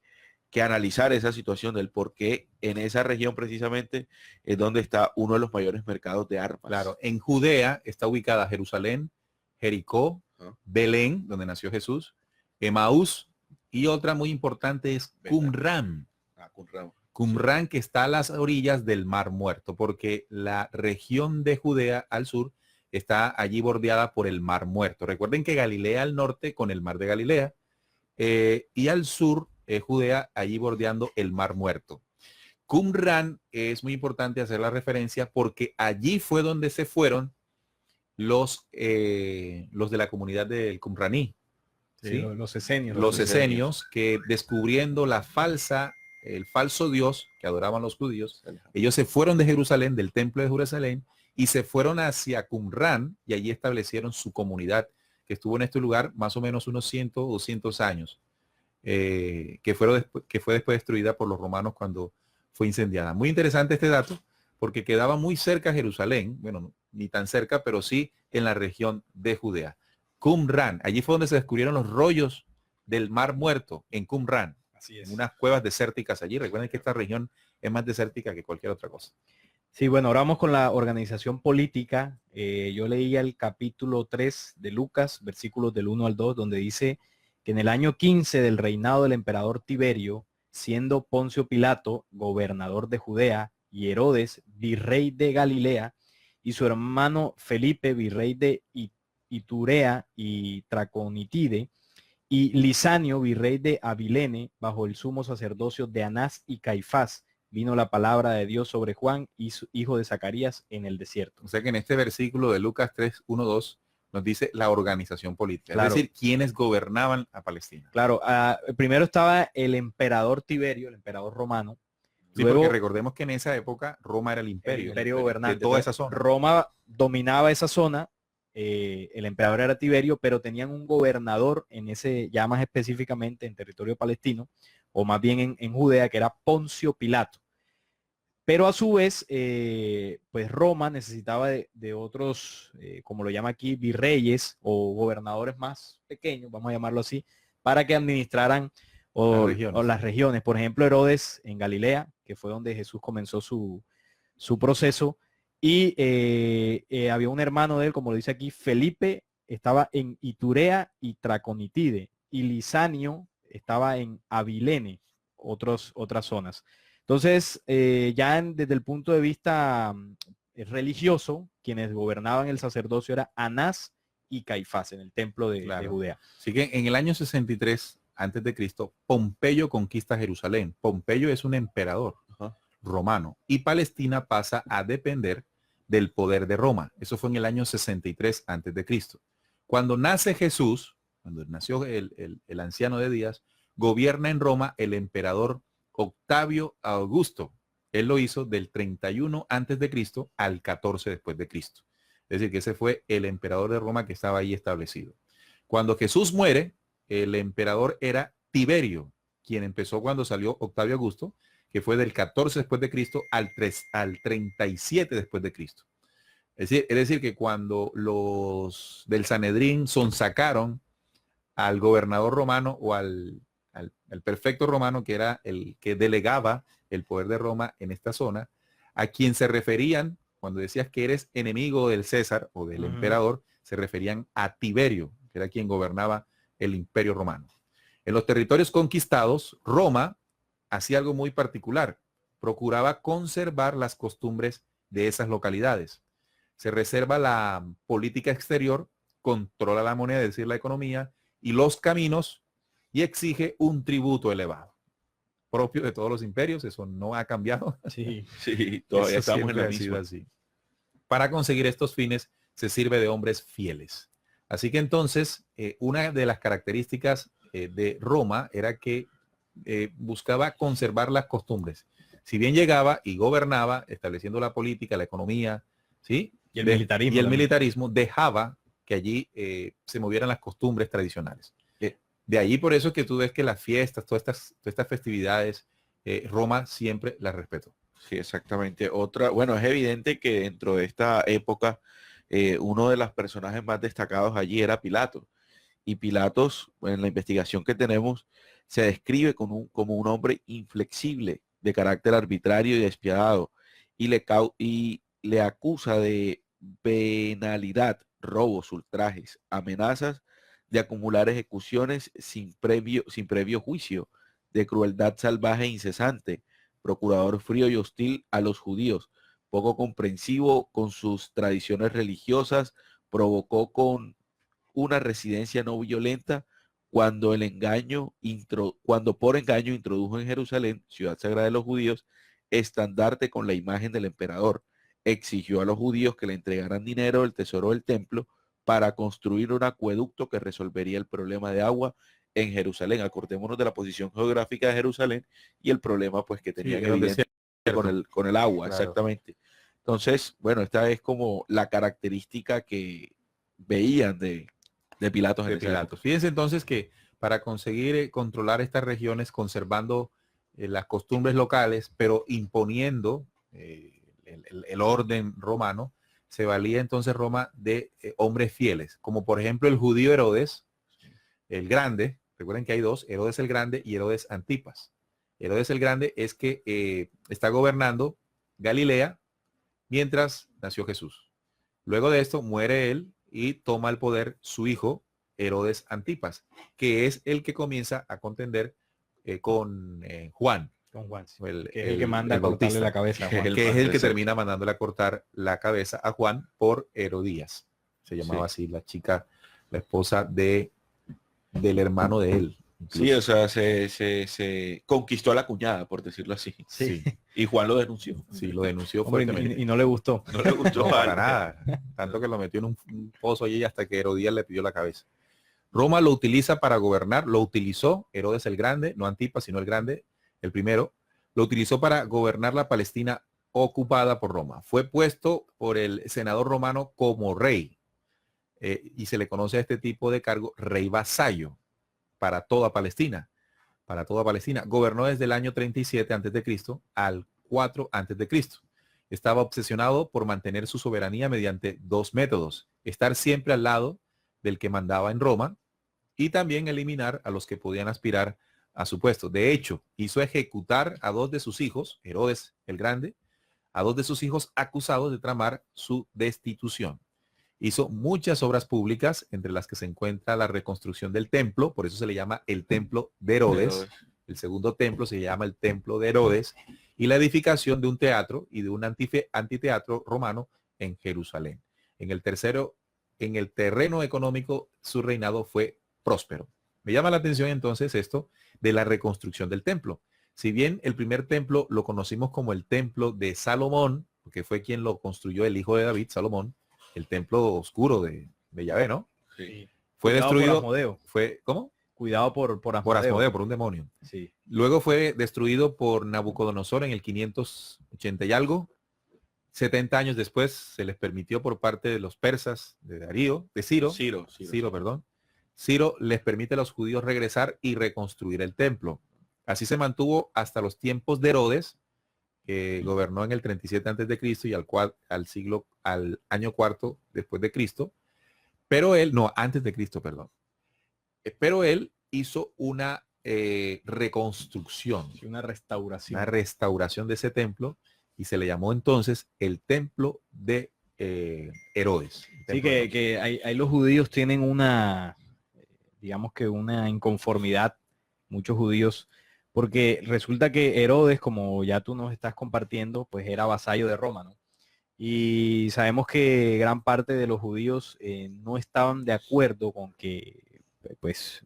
analizar esa situación del por qué en esa región precisamente es donde está uno de los mayores mercados de armas. Claro, en Judea está ubicada Jerusalén, Jericó, Belén, donde nació Jesús, Emaús, y otra muy importante es Qumran. Qumran, que está a las orillas del Mar Muerto, porque la región de Judea al sur está allí bordeada por el Mar Muerto. Recuerden que Galilea al norte con el Mar de Galilea y al sur Judea allí bordeando el Mar Muerto. Qumran es muy importante hacer la referencia porque allí fue donde se fueron los de la comunidad del Qumraní. ¿Sí? Los esenios. Los esenios que descubriendo el falso Dios que adoraban los judíos, ellos se fueron de Jerusalén, del templo de Jerusalén, y se fueron hacia Qumran y allí establecieron su comunidad que estuvo en este lugar más o menos unos 100 o 200 años, que fue después destruida por los romanos cuando fue incendiada. Muy interesante este dato porque quedaba muy cerca a Jerusalén, bueno, no, ni tan cerca, pero sí en la región de Judea. Qumran, allí fue donde se descubrieron los rollos del Mar Muerto, en Qumran. Así es. En unas cuevas desérticas allí. Recuerden que esta región es más desértica que cualquier otra cosa. Sí, bueno, ahora vamos con la organización política. Yo leía el capítulo 3 de Lucas, versículos del 1 al 2, donde dice que en el año 15 del reinado del emperador Tiberio, siendo Poncio Pilato gobernador de Judea y Herodes virrey de Galilea y su hermano Felipe virrey de Iturea y Traconitide, y Lisanio, virrey de Abilene, bajo el sumo sacerdocio de Anás y Caifás, vino la palabra de Dios sobre Juan, hijo de Zacarías, en el desierto. O sea que en este versículo de Lucas 3, 1, 2, nos dice la organización política. Claro. Es decir, quienes gobernaban a Palestina. Claro, primero estaba el emperador Tiberio, el emperador romano. Sí, luego, porque recordemos que en esa época Roma era el imperio gobernante de toda esa zona. Roma dominaba esa zona. El emperador era Tiberio, pero tenían un gobernador en ese, ya más específicamente en territorio palestino, o más bien en Judea, que era Poncio Pilato. Pero a su vez, pues Roma necesitaba de otros, como lo llama aquí, virreyes o gobernadores más pequeños, vamos a llamarlo así, para que administraran las regiones. Por ejemplo, Herodes en Galilea, que fue donde Jesús comenzó su proceso. Y había un hermano de él, como lo dice aquí, Felipe, estaba en Iturea y Traconitide, y Lisanio estaba en Abilene, otras zonas. Entonces, desde el punto de vista religioso, quienes gobernaban el sacerdocio era Anás y Caifás en el templo de Judea. Así que en el año 63 antes de Cristo, Pompeyo conquista Jerusalén. Pompeyo es un emperador romano y Palestina pasa a depender del poder de Roma. Eso fue en el año 63 antes de Cristo. Cuando nace Jesús, cuando nació el anciano de Días, gobierna en Roma el emperador Octavio Augusto. Él lo hizo del 31 antes de Cristo al 14 después de Cristo. Es decir, que ese fue el emperador de Roma que estaba ahí establecido. Cuando Jesús muere, el emperador era Tiberio, quien empezó cuando salió Octavio Augusto, que fue del 14 después de Cristo al 37 después de Cristo. Es decir, que cuando los del Sanedrín sonsacaron al gobernador romano o al prefecto romano, que era el que delegaba el poder de Roma en esta zona, a quien se referían, cuando decías que eres enemigo del César o del emperador, se referían a Tiberio, que era quien gobernaba el imperio romano. En los territorios conquistados, Roma hacía algo muy particular. Procuraba conservar las costumbres de esas localidades. Se reserva la política exterior, controla la moneda, es decir, la economía, y los caminos, y exige un tributo elevado. propio de todos los imperios, eso no ha cambiado. Sí. Sí, todavía Eso estamos en siempre la ha sido misma. así. Para conseguir estos fines se sirve de hombres fieles. Así que entonces, una de las características de Roma era que buscaba conservar las costumbres. Si bien llegaba y gobernaba, estableciendo la política, la economía, ¿sí? Y el militarismo. Y el también. militarismo, dejaba que allí se movieran las costumbres tradicionales. Eh. De allí por eso es que tú ves que las fiestas, todas estas festividades, Roma siempre las respetó. Sí, exactamente. Otra, bueno, es evidente que dentro de esta época, uno de los personajes más destacados allí era Pilato. Y Pilatos, en la investigación que tenemos, se describe como un hombre inflexible, de carácter arbitrario y despiadado, y le acusa de venalidad, robos, ultrajes, amenazas de acumular ejecuciones sin previo juicio, de crueldad salvaje e incesante, procurador frío y hostil a los judíos, poco comprensivo con sus tradiciones religiosas, provocó con una residencia no violenta cuando cuando por engaño introdujo en Jerusalén, ciudad sagrada de los judíos, estandarte con la imagen del emperador. Exigió a los judíos que le entregaran dinero del tesoro del templo para construir un acueducto que resolvería el problema de agua en Jerusalén. Acordémonos de la posición geográfica de Jerusalén y el problema pues que tenían evidente con el agua, Claro. exactamente. Entonces, bueno, esta es como la característica que veían de Pilatos en De esa Pilatos. época. Fíjense entonces que para conseguir controlar estas regiones, conservando las costumbres locales, pero imponiendo el orden romano, se valía entonces Roma de hombres fieles, como por ejemplo el judío Herodes, el Grande. Recuerden que hay dos, Herodes el Grande y Herodes Antipas. Herodes el Grande es que está gobernando Galilea mientras nació Jesús. Luego de esto muere él y toma el poder su hijo Herodes Antipas, que es el que comienza a contender con Juan. Con Juan, sí. El, Que es el que manda a cortarle la cabeza a Juan. Que es el que termina mandándole a cortar la cabeza a Juan por Herodías. Se llamaba así la chica, la esposa del hermano de él. Incluso. Sí, o sea, se conquistó a la cuñada, por decirlo así. Sí. Y Juan lo denunció. Sí, lo denunció Hombre, fuertemente. y no le gustó. No le gustó No, para nada. Tanto que lo metió en un pozo allí hasta que Herodías le pidió la cabeza. Roma lo utiliza para gobernar, lo utilizó Herodes el Grande, no Antipas, sino el Grande, el primero, lo utilizó para gobernar la Palestina ocupada por Roma. Fue puesto por el senador romano como rey y se le conoce a este tipo de cargo rey vasallo para toda Palestina. Para toda Palestina. Gobernó desde el año 37 a.C. al 4 a.C. Estaba obsesionado por mantener su soberanía mediante dos métodos. Estar siempre al lado del que mandaba en Roma y también eliminar a los que podían aspirar a su puesto. De hecho, hizo ejecutar a dos de sus hijos, Herodes el Grande, a dos de sus hijos acusados de tramar su destitución. Hizo muchas obras públicas, entre las que se encuentra la reconstrucción del templo, por eso se le llama el templo de Herodes. El segundo templo se llama el templo de Herodes, y la edificación de un teatro y de un anfiteatro romano en Jerusalén. En el terreno económico, su reinado fue próspero. Me llama la atención entonces esto de la reconstrucción del templo. Si bien el primer templo lo conocimos como el templo de Salomón, porque fue quien lo construyó, el hijo de David, Salomón, el templo oscuro de Yahvé, ¿no? Sí. Fue Cuidado destruido. por Asmodeo. ¿Cómo? Cuidado por Asmodeo. Por Asmodeo, por un demonio. Sí. Luego fue destruido por Nabucodonosor en el 580 y algo. 70 años después se les permitió por parte de los persas, Ciro les permite a los judíos regresar y reconstruir el templo. Así se mantuvo hasta los tiempos de Herodes, que gobernó en el 37 a.C. y al año cuarto después de Cristo. Pero él, no, antes de Cristo, perdón. Pero él hizo una reconstrucción. Una restauración. Una restauración de ese templo y se le llamó entonces el templo de Herodes. Sí, que ahí los judíos tienen una, digamos que una inconformidad, muchos judíos, porque resulta que Herodes, como ya tú nos estás compartiendo, pues era vasallo de Roma, ¿no? Y sabemos que gran parte de los judíos no estaban de acuerdo con que, pues,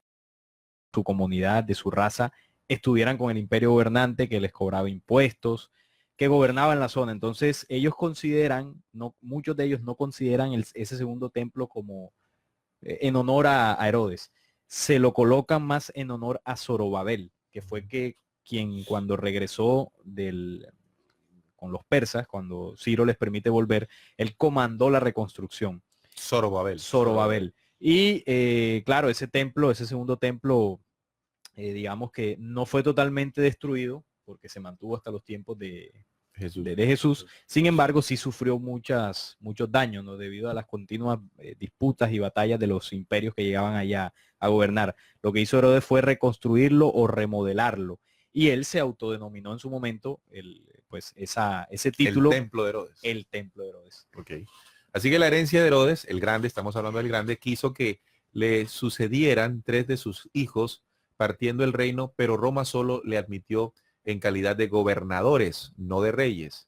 su comunidad, de su raza, estuvieran con el imperio gobernante que les cobraba impuestos, que gobernaba en la zona. Entonces ellos consideran, no, muchos de ellos no consideran ese segundo templo como en honor a Herodes. Se lo colocan más en honor a Zorobabel, que fue quien cuando regresó con los persas, cuando Ciro les permite volver, él comandó la reconstrucción. Zorobabel. Y claro, ese segundo templo, digamos que no fue totalmente destruido, porque se mantuvo hasta los tiempos de Jesús. Sin embargo, sí sufrió muchos daños, ¿no? Debido a las continuas disputas y batallas de los imperios que llegaban allá a gobernar. Lo que hizo Herodes fue reconstruirlo o remodelarlo. Y él se autodenominó en su momento ese título. El templo de Herodes. El templo de Herodes. Okay. Así que la herencia de Herodes, el grande, estamos hablando del grande, quiso que le sucedieran 3 de sus hijos partiendo el reino, pero Roma solo le admitió en calidad de gobernadores, no de reyes.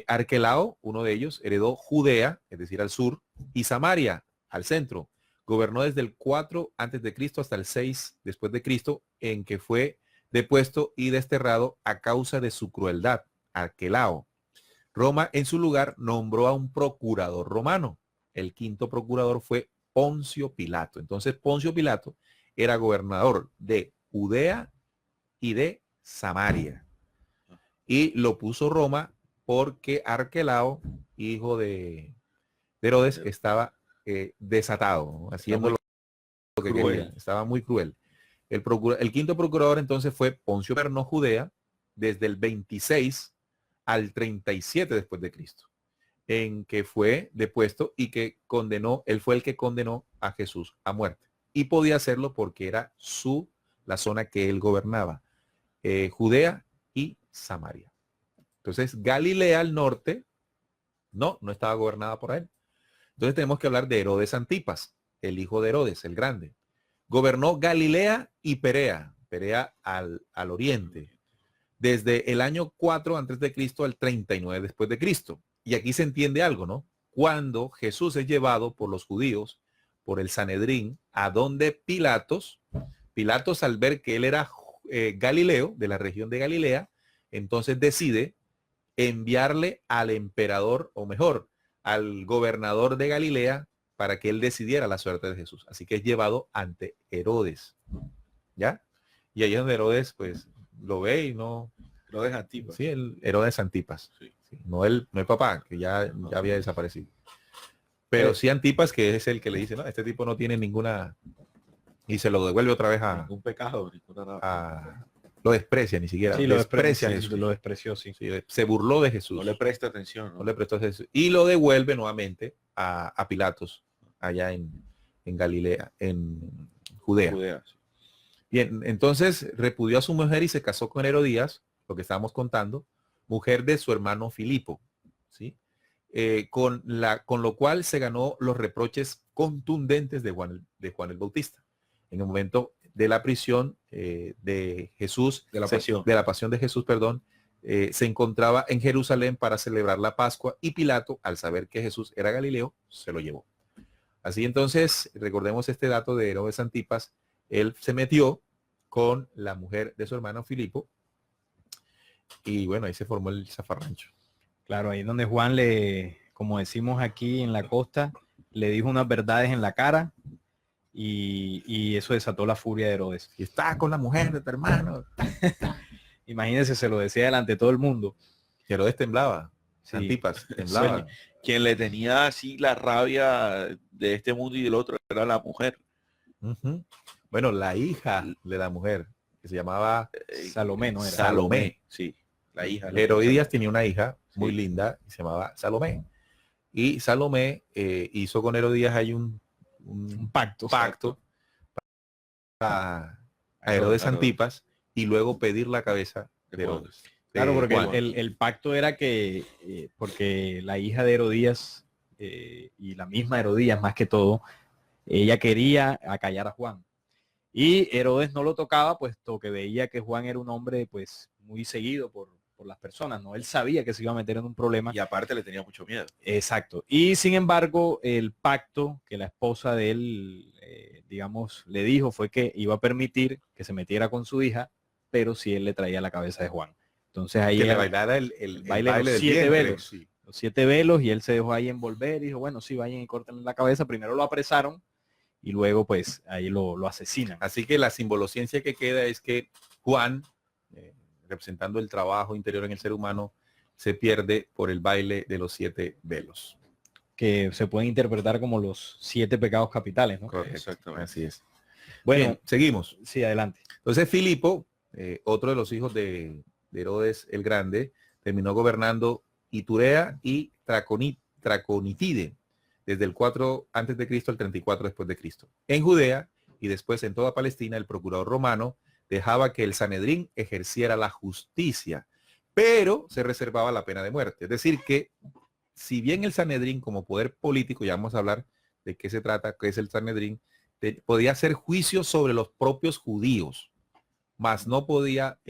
Arquelao, uno de ellos, heredó Judea, es decir, al sur, y Samaria, al centro. Gobernó desde el 4 antes de Cristo hasta el 6 después de Cristo, en que fue depuesto y desterrado a causa de su crueldad. Arquelao. Roma, en su lugar, nombró a un procurador romano. El 5º procurador fue Poncio Pilato. Entonces, Poncio Pilato era gobernador de Judea y de Samaria. Y lo puso Roma porque Arquelao, hijo de Herodes, estaba desatado, ¿no? Haciendo lo que quería. Estaba muy cruel. El 5º procurador entonces fue Poncio, gobernó Judea desde el 26 al 37 después de Cristo, en que fue depuesto y que condenó, él fue el que condenó a Jesús a muerte. Y podía hacerlo porque era la zona que él gobernaba, Judea y Samaria. Entonces, Galilea al norte, no estaba gobernada por él. Entonces tenemos que hablar de Herodes Antipas, el hijo de Herodes, el grande. Gobernó Galilea y Perea al oriente, desde el año 4 antes de Cristo al 39 después de Cristo. Y aquí se entiende algo, ¿no? Cuando Jesús es llevado por los judíos, por el Sanedrín, a donde Pilatos al ver que él era Galileo, de la región de Galilea, entonces decide enviarle al emperador, o mejor, al gobernador de Galilea, para que él decidiera la suerte de Jesús. Así que es llevado ante Herodes. ¿Ya? Y ahí es donde Herodes, pues, lo ve y no... Herodes Antipas. Sí, el Herodes Antipas. Sí. Sí, no el papá, que ya había desaparecido. Pero sí Antipas, que es el que le dice, no, este tipo no tiene ninguna... Y se lo devuelve otra vez a... Ningún pecado. Lo desprecia ni siquiera. Sí, lo desprecia. Lo despreció, sí. Se burló de Jesús. No le presta atención. No le prestó atención. Y lo devuelve nuevamente a Pilatos, allá en Galilea, en Judea. Sí. Bien, entonces repudió a su mujer y se casó con Herodías, lo que estábamos contando, mujer de su hermano Filipo, ¿sí? Con lo cual se ganó los reproches contundentes de Juan el Bautista. En el momento de la prisión de Jesús, de la pasión de Jesús, perdón, se encontraba en Jerusalén para celebrar la Pascua, y Pilato, al saber que Jesús era Galileo, se lo llevó. Así entonces, recordemos este dato de Herodes Antipas. Él se metió con la mujer de su hermano Filipo y bueno, ahí se formó el zafarrancho. Claro, ahí es donde Juan como decimos aquí en la costa, le dijo unas verdades en la cara y eso desató la furia de Herodes. Y está con la mujer de tu hermano. Imagínense, se lo decía delante de todo el mundo. Y Herodes temblaba. Sí. Antipas temblaba. Quien le tenía así la rabia de este mundo y del otro era la mujer. Uh-huh. Bueno, la hija de la mujer, que se llamaba Salomé, ¿no era? Salomé. Sí, la hija. Herodías tenía una hija muy linda y se llamaba Salomé. Y Salomé hizo con Herodías ahí un pacto a Herodes Antipas, y luego pedir la cabeza de Herodes. Claro, porque el pacto era que, porque la hija de Herodías y la misma Herodías más que todo, ella quería acallar a Juan. Y Herodes no lo tocaba, puesto que veía que Juan era un hombre pues muy seguido por las personas, ¿no? Él sabía que se iba a meter en un problema. Y aparte le tenía mucho miedo. Exacto. Y sin embargo, el pacto que la esposa de él, digamos, le dijo fue que iba a permitir que se metiera con su hija pero sí él le traía la cabeza de Juan. Entonces ahí Que le era bailara el baile de los del 7 vientre, velos. sí. Los 7 velos, y él se dejó ahí envolver y dijo, bueno, sí, vayan y corten la cabeza. Primero lo apresaron y luego pues ahí lo asesinan. Así que la simbolociencia que queda es que Juan, representando el trabajo interior en el ser humano, se pierde por el baile de los 7 velos. Que se pueden interpretar como los 7 pecados capitales, ¿no? Correcto. Exactamente. Así es. Bueno, Bien, seguimos. sí, adelante. Entonces Filipo, otro de los hijos de Herodes el Grande, terminó gobernando Iturea y Traconitide desde el 4 antes de Cristo al 34 después de Cristo. En Judea y después en toda Palestina, el procurador romano dejaba que el Sanedrín ejerciera la justicia, pero se reservaba la pena de muerte. Es decir que si bien el Sanedrín como poder político, ya vamos a hablar de qué se trata, qué es el Sanedrín, podía hacer juicios sobre los propios judíos, mas no podía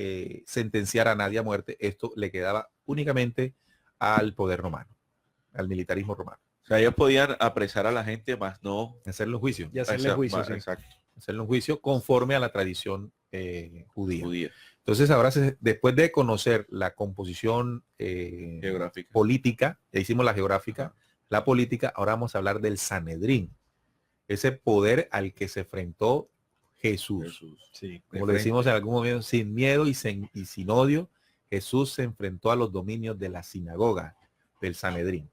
sentenciar a nadie a muerte. Esto le quedaba únicamente al poder romano, al militarismo romano. O sea, ellos podían apresar a la gente, más no Hacerle un juicio. Y hacerle juicio, sí. Exacto. Hacerle un juicio conforme a la tradición judía. Judía, Entonces ahora, después de conocer la composición geográfica. política, ya hicimos la geográfica, la política, ahora vamos a hablar del Sanedrín, ese poder al que se enfrentó Jesús. Sí, Como le decimos en algún momento, sin miedo y sin odio, Jesús se enfrentó a los dominios de la sinagoga, del Sanedrín.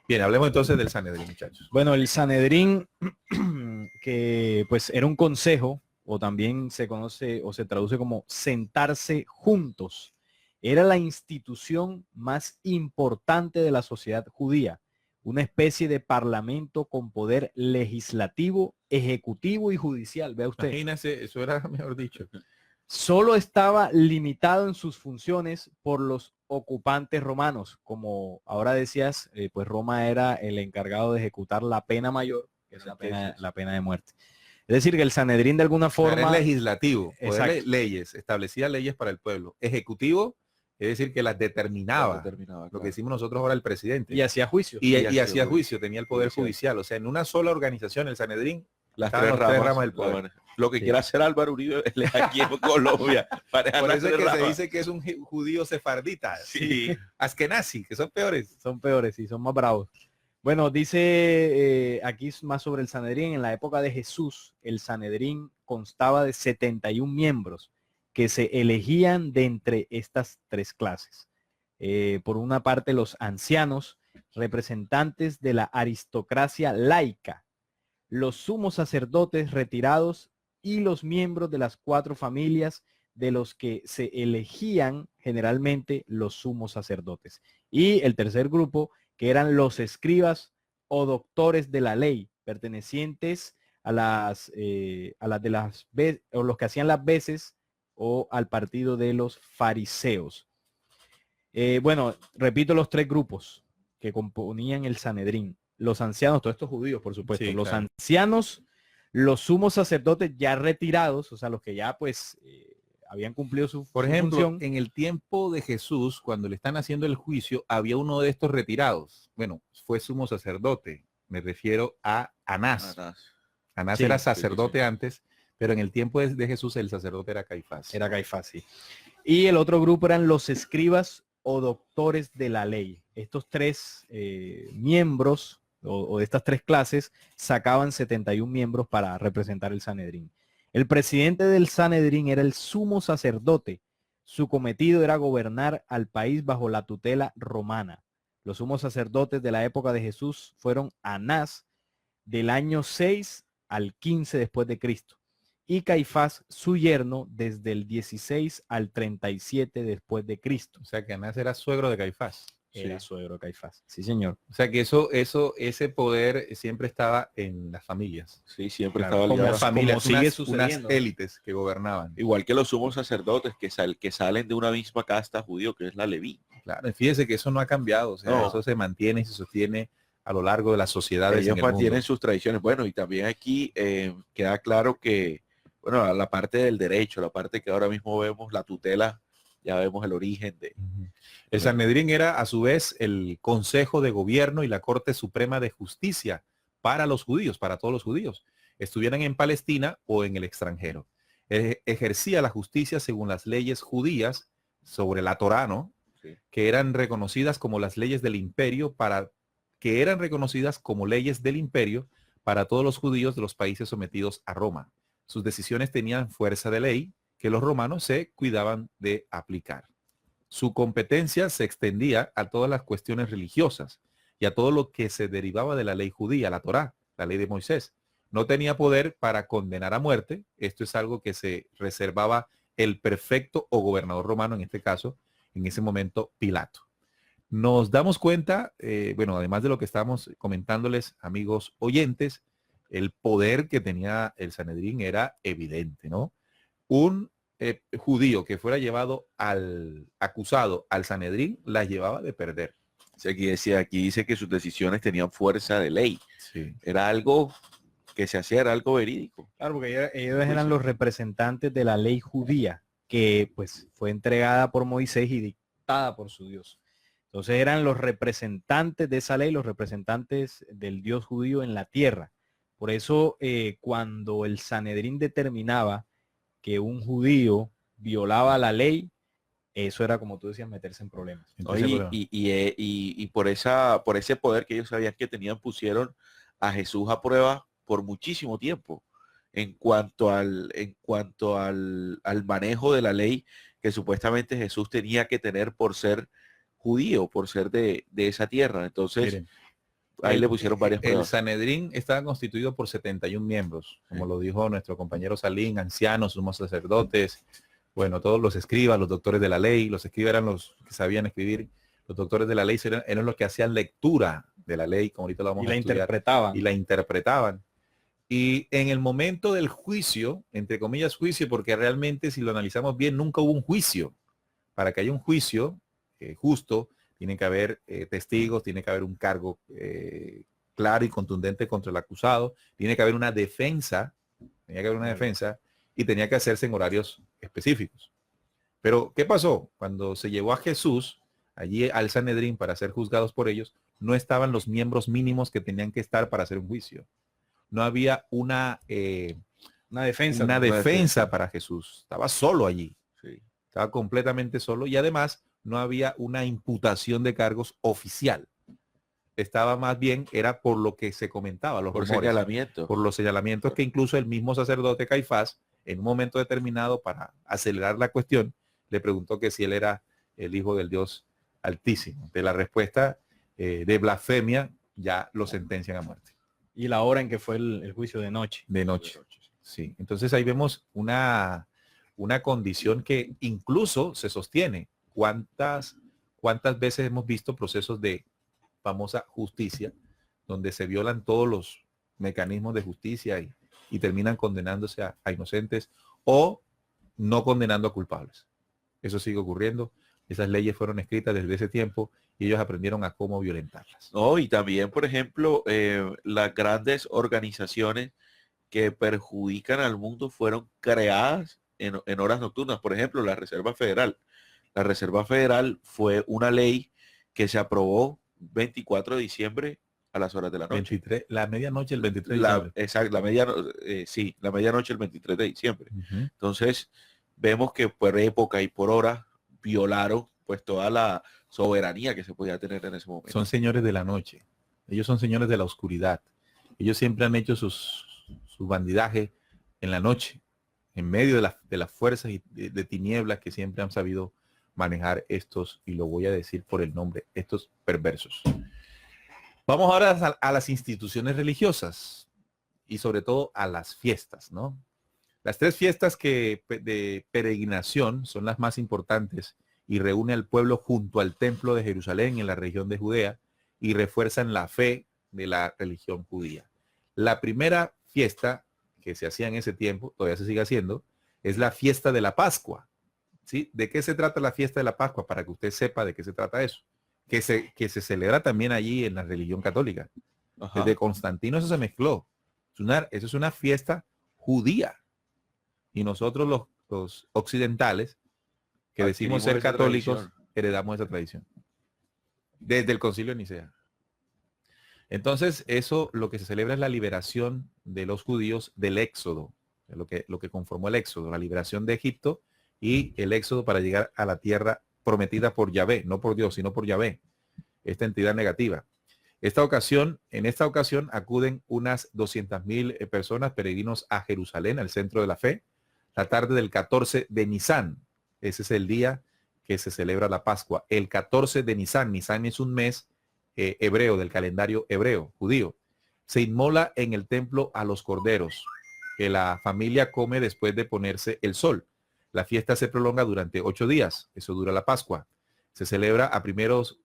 Bien, hablemos entonces del Sanedrín, muchachos. Bueno, el Sanedrín, que pues era un consejo, o también se conoce o se traduce como sentarse juntos, era la institución más importante de la sociedad judía, una especie de parlamento con poder legislativo, ejecutivo y judicial. Vea usted. Imagínese, eso era mejor dicho. Solo estaba limitado en sus funciones por los ocupantes romanos. Como ahora decías, pues Roma era el encargado de ejecutar la pena mayor, que es la pena de muerte. Es decir, que el Sanedrín de alguna forma... Era legislativo, poder Exacto. leyes, establecía leyes para el pueblo. Ejecutivo, es decir, que las determinaba, lo que decimos nosotros ahora el presidente. Y hacía juicio. Y hacía juicio, tenía el poder judicial. O sea, en una sola organización, el Sanedrín, Las estaban tres ramas del poder. Lo que quiera hacer Álvaro Uribe aquí en Colombia. Por eso es que se dice que es un judío sefardita. Sí. Askenazi, que son peores. Son peores y son más bravos. Bueno, dice aquí más sobre el Sanedrín. En la época de Jesús, el Sanedrín constaba de 71 miembros que se elegían de entre estas 3 clases. Por una parte, los ancianos, representantes de la aristocracia laica, los sumos sacerdotes retirados y los miembros de las 4 familias de los que se elegían generalmente los sumos sacerdotes. Y el tercer grupo, que eran los escribas o doctores de la ley, pertenecientes a las o los que hacían las veces o al partido de los fariseos. Bueno, repito los 3 grupos que componían el Sanedrín. Los ancianos, todos estos judíos, por supuesto, Sí, los claro. ancianos, los sumos sacerdotes ya retirados, o sea, los que ya pues habían cumplido su Por ejemplo, función. en el tiempo de Jesús, cuando le están haciendo el juicio, había uno de estos retirados. Bueno, fue sumo sacerdote. Me refiero a Anás. Anás Sí, era sí, sacerdote antes, pero en el tiempo de Jesús el sacerdote era Caifás. Era Caifás, sí. Y el otro grupo eran los escribas o doctores de la ley. Estos 3 miembros o de estas 3 clases sacaban 71 miembros para representar el Sanedrín. El presidente del Sanedrín era el sumo sacerdote. Su cometido era gobernar al país bajo la tutela romana. Los sumos sacerdotes de la época de Jesús fueron Anás, del año 6 al 15 después de Cristo, y Caifás, su yerno, desde el 16 al 37 después de Cristo. O sea que Anás era suegro de Caifás. Era suegro de Caifás. Sí, señor. O sea que ese poder siempre estaba en las familias. Sí, siempre Claro, estaba como ligado. Las familias, sigue unas sucediendo. élites que gobernaban. Igual que los sumos sacerdotes que salen de una misma casta judío, que es la Leví. Claro, y fíjese que eso no ha cambiado. O sea, No. eso se mantiene y se sostiene a lo largo de las sociedades. Ellos en el mantienen mundo. sus tradiciones. Bueno, y también aquí queda claro que, bueno, la parte del derecho, la parte que ahora mismo vemos, la tutela, ya vemos el origen de... El Sanedrín era a su vez el Consejo de Gobierno y la Corte Suprema de Justicia para los judíos, para todos los judíos, estuvieran en Palestina o en el extranjero. ejercía la justicia según las leyes judías sobre la Torá, ¿no? Sí. Que eran reconocidas como las leyes del imperio que eran reconocidas como leyes del imperio para todos los judíos de los países sometidos a Roma. Sus decisiones tenían fuerza de ley que los romanos se cuidaban de aplicar. Su competencia se extendía a todas las cuestiones religiosas y a todo lo que se derivaba de la ley judía, la Torá, la ley de Moisés. No tenía poder para condenar a muerte. Esto es algo que se reservaba el prefecto o gobernador romano, en este caso, en ese momento, Pilato. Nos damos cuenta, bueno, además de lo que estamos comentándoles, amigos oyentes, el poder que tenía el Sanedrín era evidente, ¿no? Un judío que fuera llevado acusado al Sanedrín, la llevaba de perder. O sea, aquí dice que sus decisiones tenían fuerza de ley. Sí. Era algo que se hacía, era algo verídico. Claro, porque ellos eran los representantes de la ley judía, que pues fue entregada por Moisés y dictada por su Dios. Entonces eran los representantes de esa ley, los representantes del Dios judío en la tierra. Por eso cuando el Sanedrín determinaba que un judío violaba la ley, eso era, como tú decías, meterse en problemas. Entonces, Y por ese poder que ellos sabían que tenían, pusieron a Jesús a prueba por muchísimo tiempo en cuanto al manejo de la ley que supuestamente Jesús tenía que tener por ser judío, por ser de esa tierra. Entonces, miren, ahí le pusieron varias el pruebas. Sanedrín estaba constituido por 71 miembros, como lo dijo nuestro compañero Salín, ancianos, sumos sacerdotes, bueno, todos los escribas, los doctores de la ley. Los escribas eran los que sabían escribir, los doctores de la ley eran los que hacían lectura de la ley, como ahorita lo vamos a estudiar, interpretaban. y la interpretaban. Y en el momento del juicio, entre comillas juicio, porque realmente si lo analizamos bien, nunca hubo un juicio. Para que haya un juicio justo, tiene que haber testigos, tiene que haber un cargo claro y contundente contra el acusado, tiene que haber una defensa, y tenía que hacerse en horarios específicos. Pero, ¿qué pasó? Cuando se llevó a Jesús allí al Sanedrín para ser juzgados por ellos, no estaban los miembros mínimos que tenían que estar para hacer un juicio. No había una defensa para Jesús. Estaba solo allí. Sí. Estaba completamente solo y además no había una imputación de cargos oficial. Estaba más bien, era por lo que se comentaba, los rumores, señalamientos. por los señalamientos que incluso el mismo sacerdote Caifás, en un momento determinado, para acelerar la cuestión, le preguntó que si él era el hijo del Dios Altísimo. De la respuesta de blasfemia, ya lo sentencian a muerte. Y la hora en que fue el juicio de noche. De noche. Sí. Entonces ahí vemos una condición que incluso se sostiene. ¿Cuántas veces hemos visto procesos de famosa justicia donde se violan todos los mecanismos de justicia y terminan condenándose a inocentes o no condenando a culpables? Eso sigue ocurriendo. Esas leyes fueron escritas desde ese tiempo y ellos aprendieron a cómo violentarlas. No, y también, por ejemplo, las grandes organizaciones que perjudican al mundo fueron creadas en horas nocturnas. Por ejemplo, la Reserva Federal. La Reserva Federal fue una ley que se aprobó 24 de diciembre a las horas de la noche. La medianoche el 23 de diciembre. Exacto, la medianoche el 23 de diciembre. Entonces, vemos que por época y por hora violaron pues toda la soberanía que se podía tener en ese momento. Son señores de la noche. Ellos son señores de la oscuridad. Ellos siempre han hecho su bandidaje en la noche, en medio de las fuerzas y de tinieblas que siempre han sabido manejar estos, y lo voy a decir por el nombre, estos perversos. Vamos ahora a las instituciones religiosas y sobre todo a las fiestas, ¿no? Las tres fiestas de peregrinación son las más importantes y reúne al pueblo junto al templo de Jerusalén en la región de Judea y refuerzan la fe de la religión judía. La primera fiesta que se hacía en ese tiempo, todavía se sigue haciendo, es la fiesta de la Pascua. ¿Sí? ¿De qué se trata la fiesta de la Pascua? Para que usted sepa de qué se trata eso. Que se celebra también allí en la religión católica. Ajá. Desde Constantino eso se mezcló. Eso es una fiesta judía. Y nosotros los occidentales, que decimos ser católicos, heredamos esa tradición. Desde el Concilio de Nicea. Entonces, eso lo que se celebra es la liberación de los judíos del Éxodo. lo que conformó el éxodo, la liberación de Egipto y el éxodo para llegar a la tierra prometida por Yahvé, no por Dios, sino por Yahvé, esta entidad negativa. En esta ocasión acuden unas 200,000 personas, peregrinos a Jerusalén, al centro de la fe, la tarde del 14 de Nisán. Ese es el día que se celebra la Pascua. El 14 de Nisán. Nisán es un mes hebreo, del calendario hebreo, judío. Se inmola en el templo a los corderos, que la familia come después de ponerse el sol. La fiesta se prolonga durante 8 días. Eso dura la Pascua. Se celebra a primeros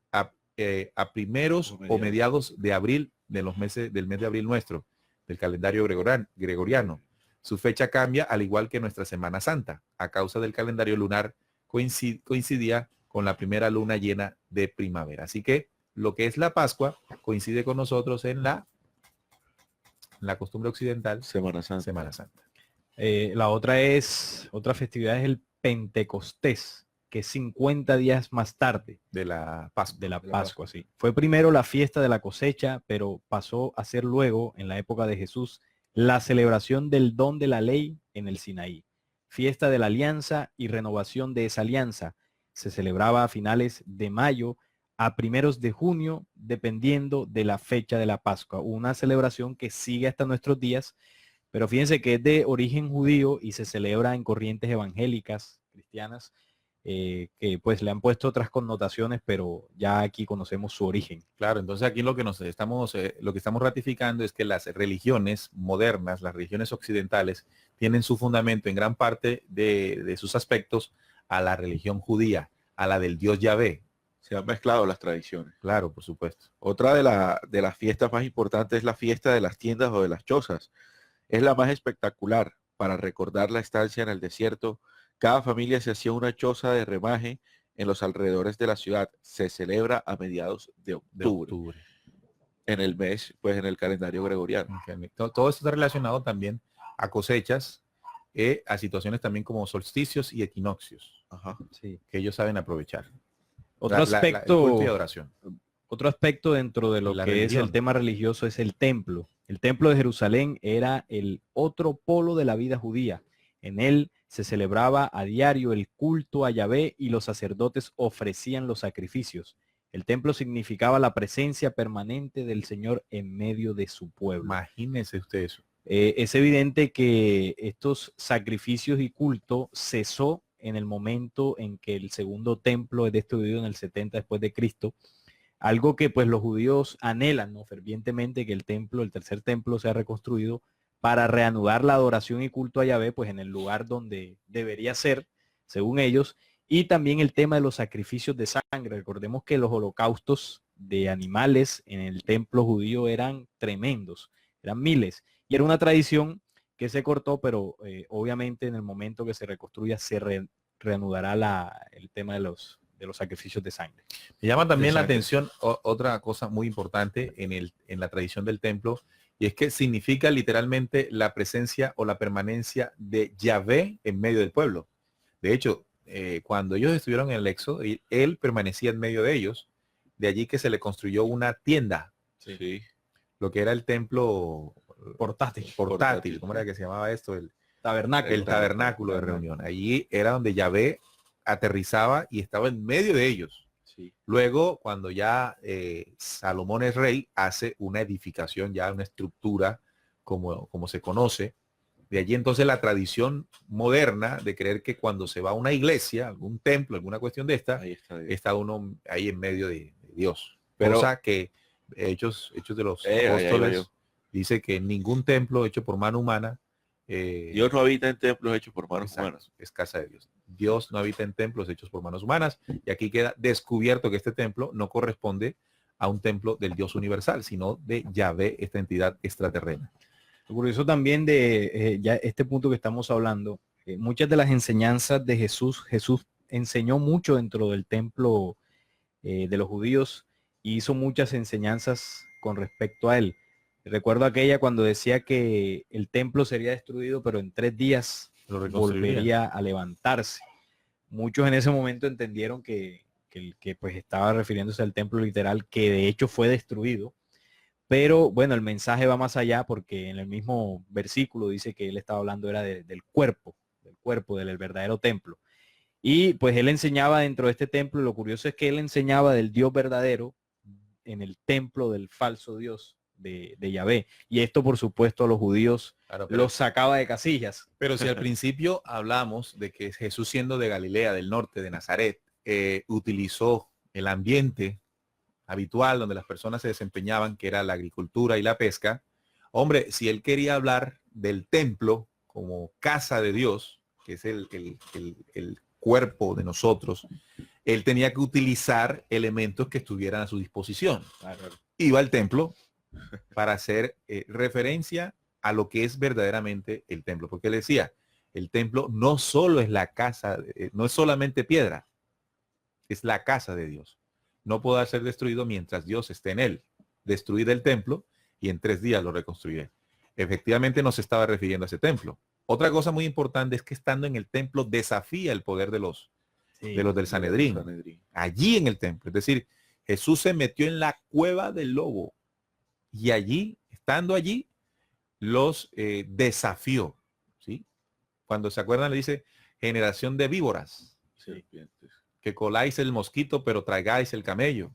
o mediados de abril del mes de abril nuestro, del calendario gregoriano. Su fecha cambia al igual que nuestra Semana Santa, a causa del calendario lunar coincidía con la primera luna llena de primavera. Así que lo que es la Pascua coincide con nosotros en la costumbre occidental, Semana Santa. Semana Santa. La otra festividad es el Pentecostés, que es 50 días más tarde de la Pascua. De la Pascua, sí. Fue primero la fiesta de la cosecha, pero pasó a ser luego, en la época de Jesús, la celebración del don de la ley en el Sinaí. Fiesta de la alianza y renovación de esa alianza. Se celebraba a finales de mayo a primeros de junio, dependiendo de la fecha de la Pascua. Una celebración que sigue hasta nuestros días, pero fíjense que es de origen judío y se celebra en corrientes evangélicas, cristianas, que pues le han puesto otras connotaciones, pero ya aquí conocemos su origen. Claro, entonces aquí lo que estamos ratificando es que las religiones modernas, las religiones occidentales, tienen su fundamento en gran parte de sus aspectos a la religión judía, a la del Dios Yahvé. Se han mezclado las tradiciones. Claro, por supuesto. Otra de las fiestas más importantes es la fiesta de las tiendas o de las chozas. Es la más espectacular para recordar la estancia en el desierto. Cada familia se hacía una choza de remaje en los alrededores de la ciudad. Se celebra a mediados de octubre. En el mes, pues en el calendario gregoriano. Okay. Todo esto está relacionado también a cosechas, a situaciones también como solsticios y equinoccios. Ajá. Sí. Que ellos saben aprovechar. Otro aspecto, culto y adoración. Otro aspecto dentro de lo que religión. Es el tema religioso es el templo. El templo de Jerusalén era el otro polo de la vida judía. En él se celebraba a diario el culto a Yahvé y los sacerdotes ofrecían los sacrificios. El templo significaba la presencia permanente del Señor en medio de su pueblo. Imagínese usted eso. Es evidente que estos sacrificios y culto cesó en el momento en que el segundo templo es destruido en el 70 después de Cristo. Algo que pues los judíos anhelan, ¿no?, fervientemente, que el tercer templo sea reconstruido para reanudar la adoración y culto a Yahvé, pues en el lugar donde debería ser, según ellos. Y también el tema de los sacrificios de sangre. Recordemos que los holocaustos de animales en el templo judío eran tremendos, eran miles. Y era una tradición que se cortó, pero obviamente en el momento que se reconstruya se reanudará el tema de los sacrificios de sangre. Me llama también la atención otra cosa muy importante en la tradición del templo, y es que significa literalmente la presencia o la permanencia de Yahvé en medio del pueblo. De hecho, cuando ellos estuvieron en el éxodo, él permanecía en medio de ellos, de allí que se le construyó una tienda. Sí. Lo que era el templo portátil. ¿Cómo era que se llamaba esto? El tabernáculo de reunión. Allí era donde Yahvé aterrizaba y estaba en medio de ellos. Sí. Luego, cuando ya Salomón es rey, hace una edificación, ya una estructura como se conoce. De allí entonces la tradición moderna de creer que cuando se va a una iglesia, algún templo, alguna cuestión de esta, está uno ahí en medio de Dios. Pero, cosa que Hechos de los Apóstoles dice que ningún templo hecho por mano humana, Dios no habita en templos hechos por manos humanas. Es casa de Dios. Dios no habita en templos hechos por manos humanas. Y aquí queda descubierto que este templo no corresponde a un templo del Dios universal, sino de Yahvé, esta entidad extraterrena. Por eso también de ya este punto que estamos hablando, muchas de las enseñanzas de Jesús enseñó mucho dentro del templo de los judíos y hizo muchas enseñanzas con respecto a él. Recuerdo aquella cuando decía que el templo sería destruido, pero en 3 días volvería a levantarse. Muchos en ese momento entendieron que pues estaba refiriéndose al templo literal, que de hecho fue destruido, Pero bueno, el mensaje va más allá porque en el mismo versículo dice que él estaba hablando era del cuerpo, del verdadero templo. Y pues él enseñaba dentro de este templo, y lo curioso es que él enseñaba del Dios verdadero en el templo del falso Dios de Yahvé. Y esto, por supuesto, a los judíos Claro, los sacaba de casillas. pero si al principio hablamos de que Jesús, siendo de Galilea, del norte, de Nazaret, utilizó el ambiente habitual donde las personas se desempeñaban, que era la agricultura y la pesca, hombre, si él quería hablar del templo como casa de Dios, que es el cuerpo de nosotros, él tenía que utilizar elementos que estuvieran a su disposición. Iba al templo para hacer referencia a lo que es verdaderamente el templo, porque él decía, el templo no solo es la casa, no es solamente piedra, es la casa de Dios. No podrá ser destruido mientras Dios esté en él. Destruir el templo y en 3 días lo reconstruiré. Efectivamente no se estaba refiriendo a ese templo. Otra cosa muy importante es que estando en el templo desafía el poder de los del Sanedrín. Allí en el templo. Es decir, Jesús se metió en la cueva del lobo y allí, estando allí, los desafió. ¿Sí? Cuando se acuerdan le dice generación de víboras. Serpientes. Que coláis el mosquito, pero traigáis el camello,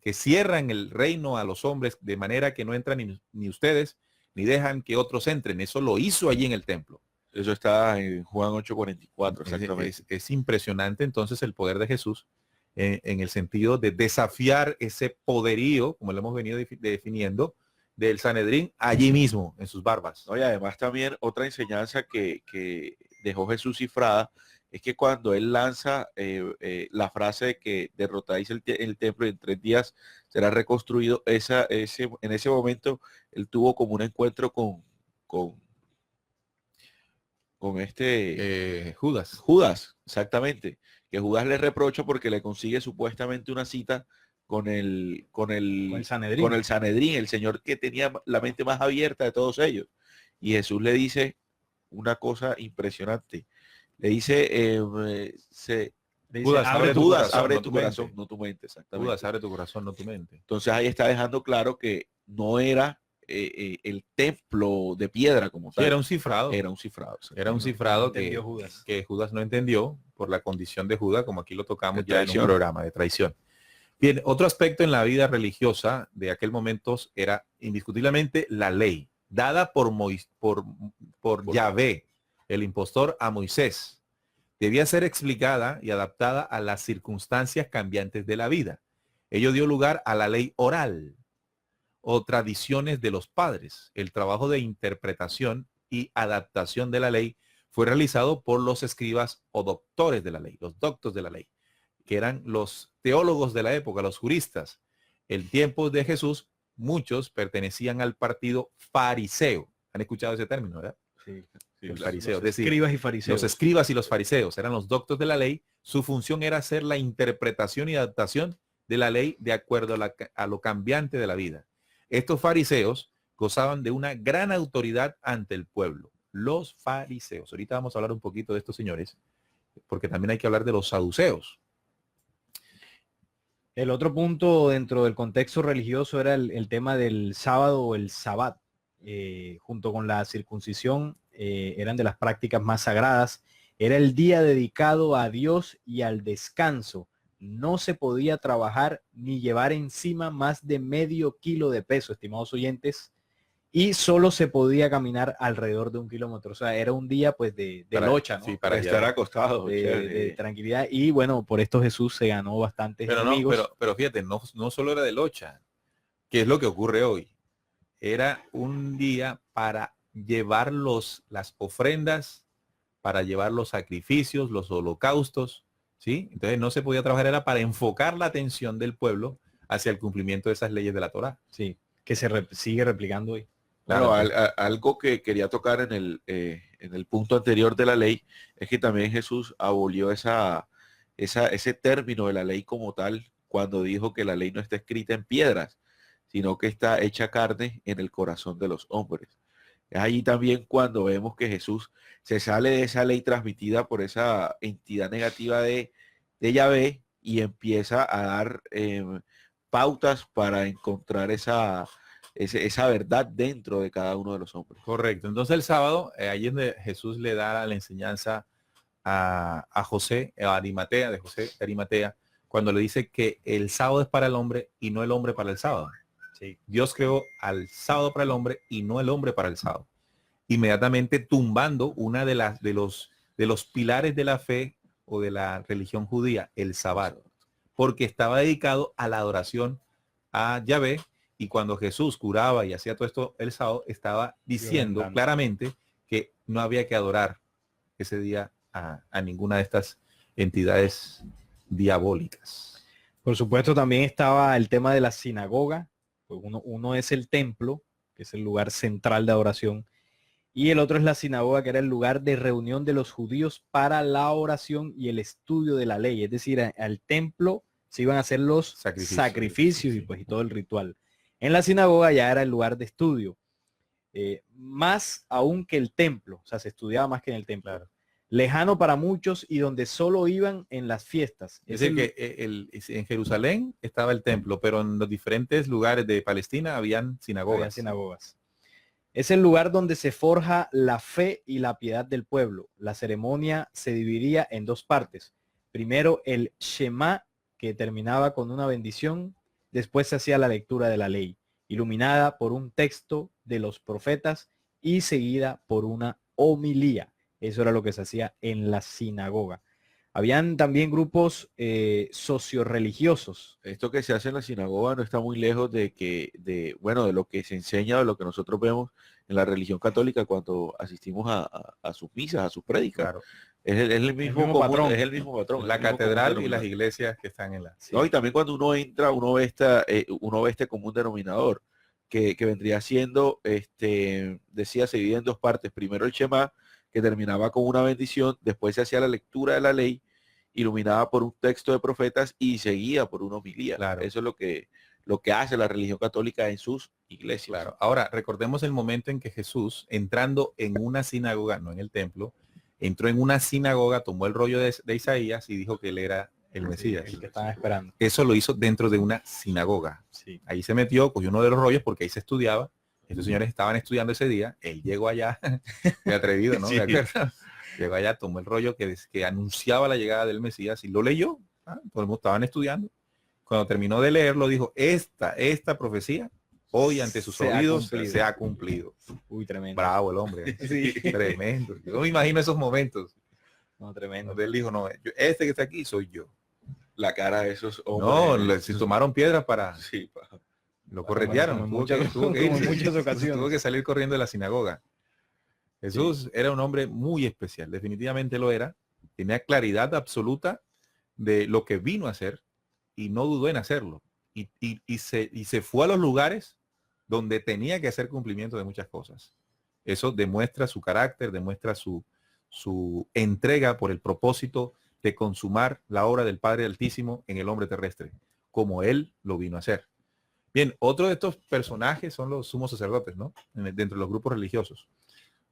que cierran el reino a los hombres de manera que no entran ni ustedes, ni dejan que otros entren. Eso lo hizo allí en el templo. Eso está en Juan 8:44, exactamente. Es impresionante entonces el poder de Jesús en el sentido de desafiar ese poderío, como lo hemos venido definiendo, del Sanedrín allí mismo, en sus barbas. ¿No? Y además también otra enseñanza que dejó Jesús cifrada es que cuando él lanza la frase de que derrotáis el templo y en 3 días será reconstruido, en ese momento él tuvo como un encuentro con Judas, exactamente, que Judas le reprocha porque le consigue supuestamente una cita con el Sanedrín, el señor que tenía la mente más abierta de todos ellos. Y Jesús le dice una cosa impresionante. Le dice, Judas, abre tu corazón, no tu mente. Exactamente. Judas, abre tu corazón, no tu mente. Entonces ahí está dejando claro que no era el templo de piedra como tal. Era un cifrado. Era un cifrado. Era un cifrado que Judas no entendió por la condición de Judas, como aquí lo tocamos ya en un programa de traición. Bien, otro aspecto en la vida religiosa de aquel momento era indiscutiblemente la ley, dada por Yahvé, el impostor, a Moisés. Debía ser explicada y adaptada a las circunstancias cambiantes de la vida. Ello dio lugar a la ley oral o tradiciones de los padres. El trabajo de interpretación y adaptación de la ley fue realizado por los escribas o doctores de la ley, los doctos de la ley, que eran los teólogos de la época, los juristas. En tiempos de Jesús, muchos pertenecían al partido fariseo. ¿Han escuchado ese término, verdad? Sí. Los fariseos, los escribas y fariseos. Los escribas y los fariseos eran los doctos de la ley. Su función era hacer la interpretación y adaptación de la ley de acuerdo a lo cambiante de la vida. Estos fariseos gozaban de una gran autoridad ante el pueblo. Los fariseos. Ahorita vamos a hablar un poquito de estos señores, porque también hay que hablar de los saduceos. El otro punto dentro del contexto religioso era el tema del sábado o el sabbat. Junto con la circuncisión eran de las prácticas más sagradas. Era el día dedicado a Dios y al descanso. No se podía trabajar ni llevar encima más de medio kilo de peso, estimados oyentes, y solo se podía caminar alrededor de 1 kilómetro. O sea, era un día pues de locha, ¿no? Sí, para estar acostado. De tranquilidad. Y bueno, por esto Jesús se ganó bastantes enemigos. Pero fíjate, no solo era de locha. ¿Qué es lo que ocurre hoy? Era un día para llevar las ofrendas, para llevar los sacrificios, los holocaustos, ¿sí? Entonces no se podía trabajar, era para enfocar la atención del pueblo hacia el cumplimiento de esas leyes de la Torá. Sí, que sigue replicando hoy. Claro, algo que quería tocar en el punto anterior de la ley es que también Jesús abolió ese término de la ley como tal cuando dijo que la ley no está escrita en piedras, sino que está hecha carne en el corazón de los hombres. Es allí también cuando vemos que Jesús se sale de esa ley transmitida por esa entidad negativa de Yahvé y empieza a dar pautas para encontrar esa esa verdad dentro de cada uno de los hombres. Correcto. Entonces el sábado, ahí es donde Jesús le da la enseñanza a José, a Arimatea, de José de Arimatea, cuando le dice que el sábado es para el hombre y no el hombre para el sábado. Sí. Dios creó al sábado para el hombre y no el hombre para el sábado. Inmediatamente tumbando una de los pilares de la fe o de la religión judía, el sabbat, porque estaba dedicado a la adoración a Yahvé, y cuando Jesús curaba y hacía todo esto el sábado, estaba diciendo claramente que no había que adorar ese día a ninguna de estas entidades diabólicas. Por supuesto, también estaba el tema de la sinagoga. Pues uno es el templo, que es el lugar central de adoración, y el otro es la sinagoga, que era el lugar de reunión de los judíos para la oración y el estudio de la ley. Es decir, al templo se iban a hacer los sacrificios y todo el ritual. En la sinagoga ya era el lugar de estudio, más aún que el templo, o sea, se estudiaba más que en el templo. Claro. Lejano para muchos y donde solo iban en las fiestas. Es decir, que en Jerusalén estaba el templo, pero en los diferentes lugares de Palestina habían sinagogas. Es el lugar donde se forja la fe y la piedad del pueblo. La ceremonia se dividía en dos partes. Primero el Shema, que terminaba con una bendición. Después se hacía la lectura de la ley, iluminada por un texto de los profetas y seguida por una homilía. Eso era lo que se hacía en la sinagoga. Habían también grupos socioreligiosos. Esto que se hace en la sinagoga no está muy lejos de lo que se enseña, de lo que nosotros vemos en la religión católica cuando asistimos a sus misas, a sus prédicas. Claro. Es el mismo patrón. Es el mismo patrón. La catedral y las iglesias que están en la... Sí. No, y también cuando uno entra, uno ve este común denominador, que vendría siendo, decía, se divide en dos partes. Primero el Shema, que terminaba con una bendición, después se hacía la lectura de la ley, iluminada por un texto de profetas y seguida por una homilía. Claro. Eso es lo que hace la religión católica en sus iglesias. Claro. Ahora, recordemos el momento en que Jesús, entrando en una sinagoga, no en el templo, entró en una sinagoga, tomó el rollo de Isaías y dijo que él era el Mesías. El que estaban esperando. Eso lo hizo dentro de una sinagoga. Sí. Ahí se metió, cogió uno de los rollos porque ahí se estudiaba. Estos señores estaban estudiando ese día. Él llegó allá, de atrevido, ¿no? Sí. Llegó allá, tomó el rollo que anunciaba la llegada del Mesías y lo leyó. Todo el mundo estaban estudiando. Cuando terminó de leerlo, dijo, esta profecía, hoy ante sus oídos se ha cumplido. Uy, tremendo. Bravo el hombre. Sí. Tremendo. Yo me imagino esos momentos. No, tremendo. Donde él dijo, no, este que está aquí soy yo. La cara de esos hombres. No, se tomaron piedras para... Sí, lo corretearon. En muchas ocasiones. Tuvo que salir corriendo de la sinagoga. Jesús era un hombre muy especial. Definitivamente lo era. Tenía claridad absoluta de lo que vino a hacer y no dudó en hacerlo. Y se fue a los lugares donde tenía que hacer cumplimiento de muchas cosas. Eso demuestra su carácter, demuestra su entrega por el propósito de consumar la obra del Padre Altísimo en el hombre terrestre, como él lo vino a hacer. Bien, otro de estos personajes son los sumos sacerdotes, ¿no? Dentro de los grupos religiosos.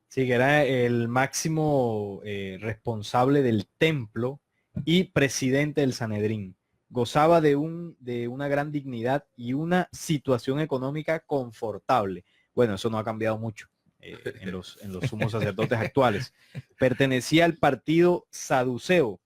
Sí, que era el máximo responsable del templo y presidente del Sanedrín. Gozaba de una gran dignidad y una situación económica confortable. Bueno, eso no ha cambiado mucho en los sumos sacerdotes actuales. Pertenecía al partido saduceo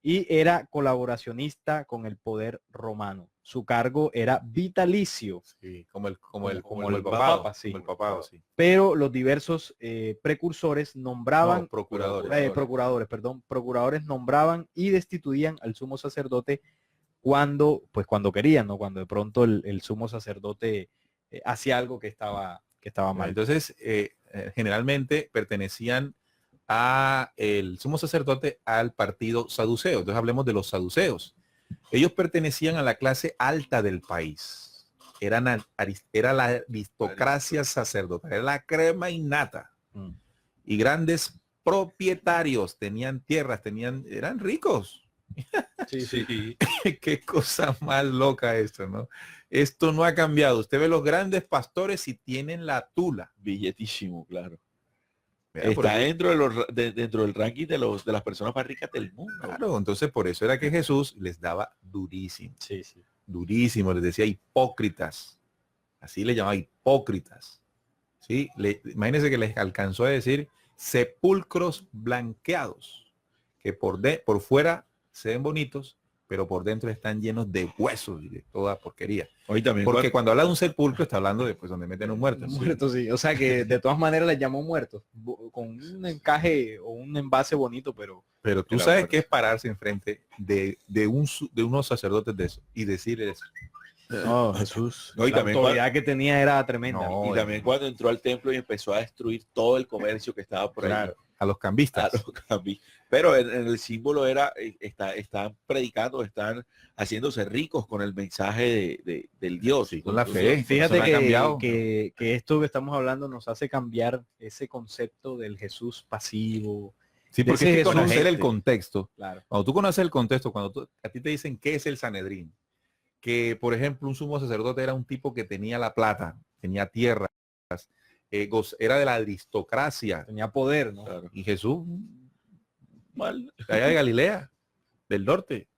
y era colaboracionista con el poder romano. Su cargo era vitalicio. Sí, como el papado, sí. Como el papado, sí. Pero los diversos precursores nombraban... procuradores nombraban y destituían al sumo sacerdote cuando querían, ¿no? Cuando de pronto el sumo sacerdote hacía algo que estaba mal. Entonces, generalmente pertenecían el sumo sacerdote al partido saduceo. Entonces hablemos de los saduceos. Ellos pertenecían a la clase alta del país. Era la aristocracia sacerdotal, era la crema innata. Y grandes propietarios, tenían tierras, eran ricos. Sí. Qué cosa más loca esto, ¿no? Esto no ha cambiado. Usted ve los grandes pastores y tienen la tula. Billetísimo, claro. Está dentro del ranking de las personas más ricas del mundo. Claro, entonces por eso era que Jesús les daba durísimo. Sí. Durísimo, les decía hipócritas. Así le llamaba hipócritas. ¿Sí? Imagínense que les alcanzó a decir sepulcros blanqueados, que por fuera se ven bonitos, pero por dentro están llenos de huesos y de toda porquería. Hoy también. Porque cuando habla de un sepulcro está hablando de pues, donde meten un muerto. Muertos, sí. O sea que de todas maneras les llamó muertos, con un encaje o un envase bonito, pero tú sabes qué es pararse enfrente de unos sacerdotes de eso y decir eso. no, Jesús, No, y la también autoridad que tenía era tremenda. No, y también cuando entró al templo y empezó a destruir todo el comercio que estaba por ahí. Claro, a los cambistas. Pero en el símbolo era, están predicando, están haciéndose ricos con el mensaje del Dios. Con la fe. Fíjate Eso no ha cambiado. que esto que estamos hablando nos hace cambiar ese concepto del Jesús pasivo. Sí, porque ese hay que Jesús, conocer el gente. contexto. Claro. Cuando tú conoces el contexto, a ti te dicen qué es el Sanedrín, que por ejemplo un sumo sacerdote era un tipo que tenía la plata, tenía tierras, era de la aristocracia. Tenía poder, ¿no? Claro. Y Jesús, mal, allá de Galilea, del norte,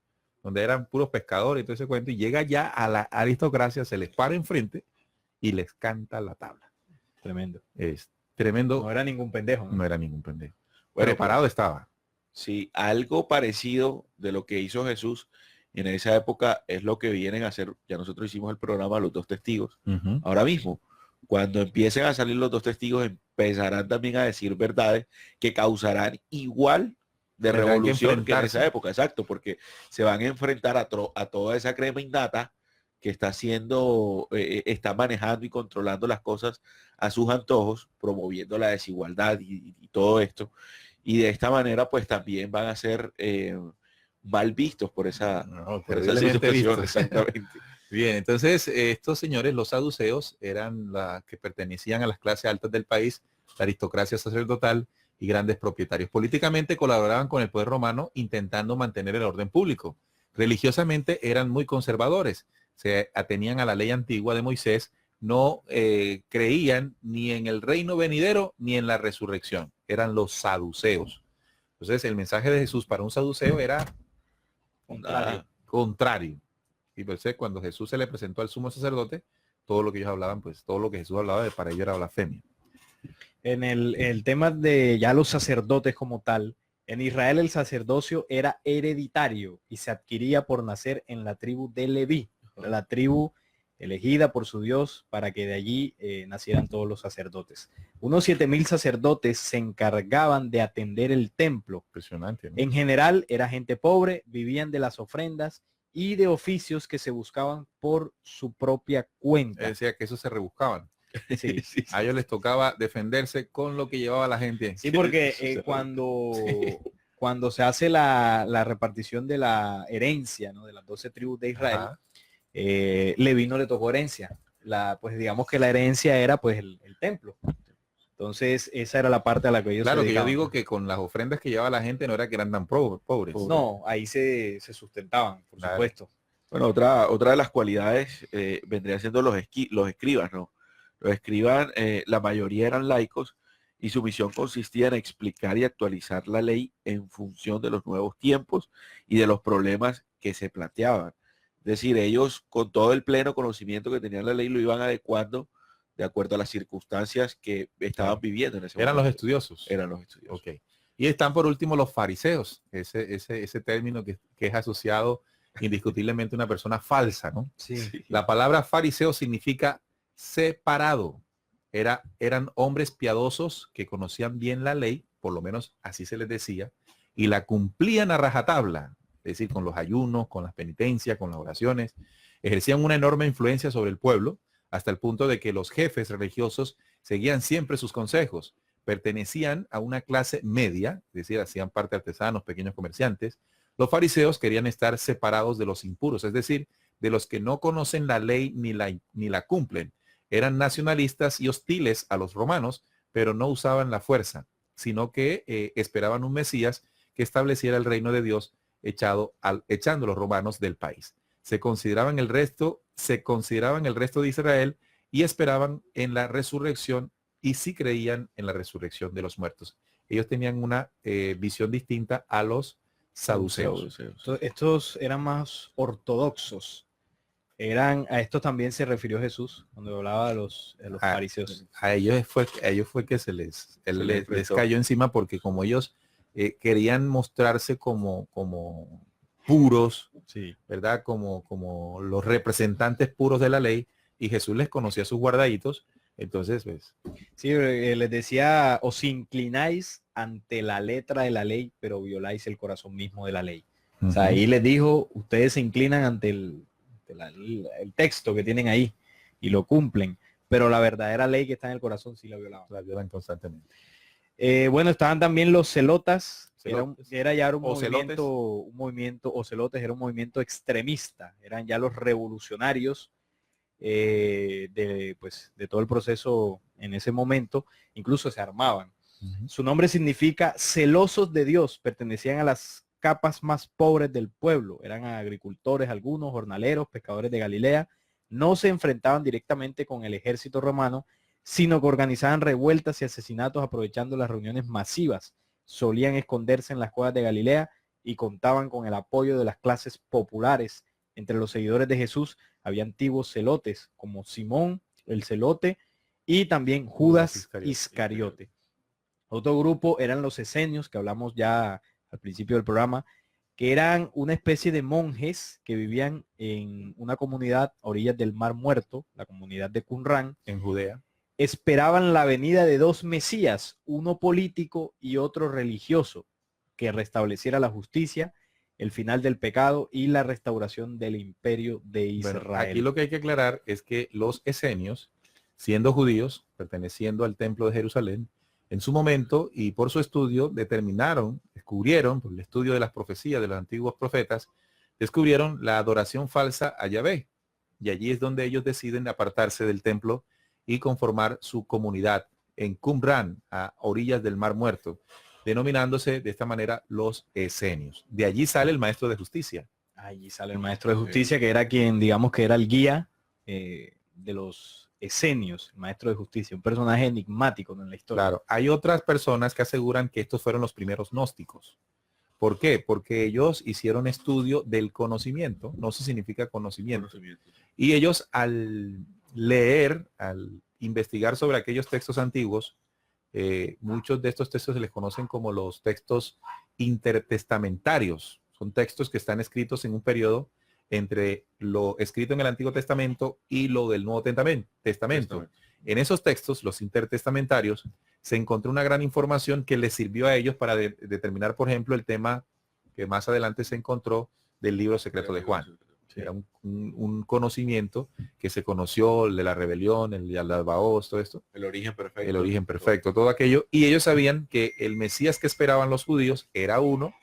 donde eran puros pescadores y todo ese cuento, y llega ya a la aristocracia, se les para enfrente y les canta la tabla. Tremendo. Es tremendo. No era ningún pendejo, ¿no? No era ningún pendejo. Bueno, Preparado estaba. Sí, algo parecido de lo que hizo Jesús en esa época es lo que vienen a hacer. Ya nosotros hicimos el programa Los Dos Testigos. Ahora mismo, cuando empiecen a salir los dos testigos, empezarán también a decir verdades que causarán igual de Tendrán que revolución que en enfrentarse. esa época. Exacto, porque se van a enfrentar a toda esa crema innata que está haciendo, está manejando y controlando las cosas a sus antojos, promoviendo la desigualdad y todo esto. Y de esta manera, pues también van a ser mal vistos por esa, por esa terriblemente situación. vistos. Exactamente. Bien, entonces estos señores, los saduceos, eran las que pertenecían a las clases altas del país, la aristocracia sacerdotal y grandes propietarios. Políticamente colaboraban con el poder romano intentando mantener el orden público. Religiosamente eran muy conservadores, se atenían a la ley antigua de Moisés, no creían ni en el reino venidero ni en la resurrección. Eran los saduceos. Entonces el mensaje de Jesús para un saduceo era contrario. Y pues cuando Jesús se le presentó al sumo sacerdote, todo lo que ellos hablaban, pues todo lo que Jesús hablaba para ellos era blasfemia. En el tema de ya los sacerdotes como tal, en Israel el sacerdocio era hereditario y se adquiría por nacer en la tribu de Leví, la tribu elegida por su Dios para que de allí nacieran todos los sacerdotes. Unos 7,000 sacerdotes se encargaban de atender el templo. Impresionante, ¿no? En general era gente pobre, vivían de las ofrendas y de oficios que se buscaban por su propia cuenta. Decía que eso se rebuscaban. Sí. Sí, A ellos les tocaba defenderse con lo que llevaba la gente. Sí, porque cuando se hace la repartición de la herencia, ¿no? De las 12 tribus de Israel, Ajá. Leví no le tocó herencia. Pues digamos que la herencia era pues el templo. Entonces esa era la parte a la que ellos Claro, se que yo dedicaban. digo que con las ofrendas que llevaba la gente no era que eran tan pobres. No, ahí se sustentaban, por Claro. supuesto. Bueno, otra de las cualidades vendría siendo los escribas, ¿no? Los escribas, la mayoría eran laicos y su misión consistía en explicar y actualizar la ley en función de los nuevos tiempos y de los problemas que se planteaban. Es decir, ellos con todo el pleno conocimiento que tenían la ley lo iban adecuando de acuerdo a las circunstancias que estaban viviendo en ese Eran momento. los estudiosos. Eran los estudiosos. Ok. Y están por último los fariseos, ese término que es asociado indiscutiblemente a una persona falsa, ¿no? Sí. La palabra fariseo significa separado. Eran hombres piadosos que conocían bien la ley, por lo menos así se les decía, y la cumplían a rajatabla, es decir, con los ayunos, con las penitencias, con las oraciones. Ejercían una enorme influencia sobre el pueblo, hasta el punto de que los jefes religiosos seguían siempre sus consejos. Pertenecían a una clase media, es decir, hacían parte de artesanos, pequeños comerciantes. Los fariseos querían estar separados de los impuros, es decir, de los que no conocen la ley ni la cumplen. Eran nacionalistas y hostiles a los romanos, pero no usaban la fuerza, sino que esperaban un Mesías que estableciera el reino de Dios echando a los romanos del país. Se consideraban el resto de Israel y esperaban en la resurrección y sí creían en la resurrección de los muertos. Ellos tenían una visión distinta a los saduceos. Estos eran más ortodoxos. A estos también se refirió Jesús cuando hablaba de los fariseos. A ellos fue que les enfrentó. cayó encima porque como ellos querían mostrarse como puros, Sí. ¿verdad? Como los representantes puros de la ley, y Jesús les conocía sus guardaditos, entonces pues Sí, les decía, os inclináis ante la letra de la ley, pero violáis el corazón mismo de la ley. O sea, ahí les dijo, ustedes se inclinan ante el texto que tienen ahí y lo cumplen, pero la verdadera ley que está en el corazón sí la violaban. la violan constantemente. Bueno, estaban también los celotas, Celotes. era ya un Ocelotes. movimiento, ocelotes era un movimiento extremista, eran ya los revolucionarios de todo el proceso en ese momento, incluso se armaban. Su nombre significa celosos de Dios, pertenecían a las capas más pobres del pueblo, eran agricultores algunos, jornaleros, pescadores de Galilea, no se enfrentaban directamente con el ejército romano, sino que organizaban revueltas y asesinatos aprovechando las reuniones masivas, solían esconderse en las cuevas de Galilea y contaban con el apoyo de las clases populares. Entre los seguidores de Jesús había antiguos celotes como Simón el celote y también Judas Iscariote. Otro grupo eran los esenios, que hablamos ya al principio del programa, que eran una especie de monjes que vivían en una comunidad a orillas del Mar Muerto, la comunidad de Qumran, En Judea. esperaban la venida de dos mesías, uno político y otro religioso, que restableciera la justicia, el final del pecado y la restauración del imperio de Israel. Bueno, aquí lo que hay que aclarar es que los esenios, siendo judíos, perteneciendo al templo de Jerusalén, en su momento y por su estudio descubrieron, por el estudio de las profecías de los antiguos profetas, descubrieron la adoración falsa a Yahvé. Y allí es donde ellos deciden apartarse del templo y conformar su comunidad en Qumran, a orillas del Mar Muerto, denominándose de esta manera los esenios. De allí sale el maestro de justicia. Allí sale el maestro de justicia, que era quien, digamos que era el guía de los esenios, el maestro de justicia, un personaje enigmático en la historia. Claro, hay otras personas que aseguran que estos fueron los primeros gnósticos. ¿Por qué? Porque ellos hicieron estudio del conocimiento, no se significa conocimiento. Y ellos al leer, al investigar sobre aquellos textos antiguos, muchos de estos textos se les conocen como los textos intertestamentarios. Son textos que están escritos en un periodo entre lo escrito en el Antiguo Testamento y lo del Nuevo Testamento. En esos textos, los intertestamentarios, se encontró una gran información que les sirvió a ellos para determinar, por ejemplo, el tema que más adelante se encontró del libro secreto de Juan. Era un conocimiento que se conoció de la rebelión, el Albaos, todo esto. El origen perfecto. El origen perfecto, todo aquello. Y ellos sabían que el Mesías que esperaban los judíos era uno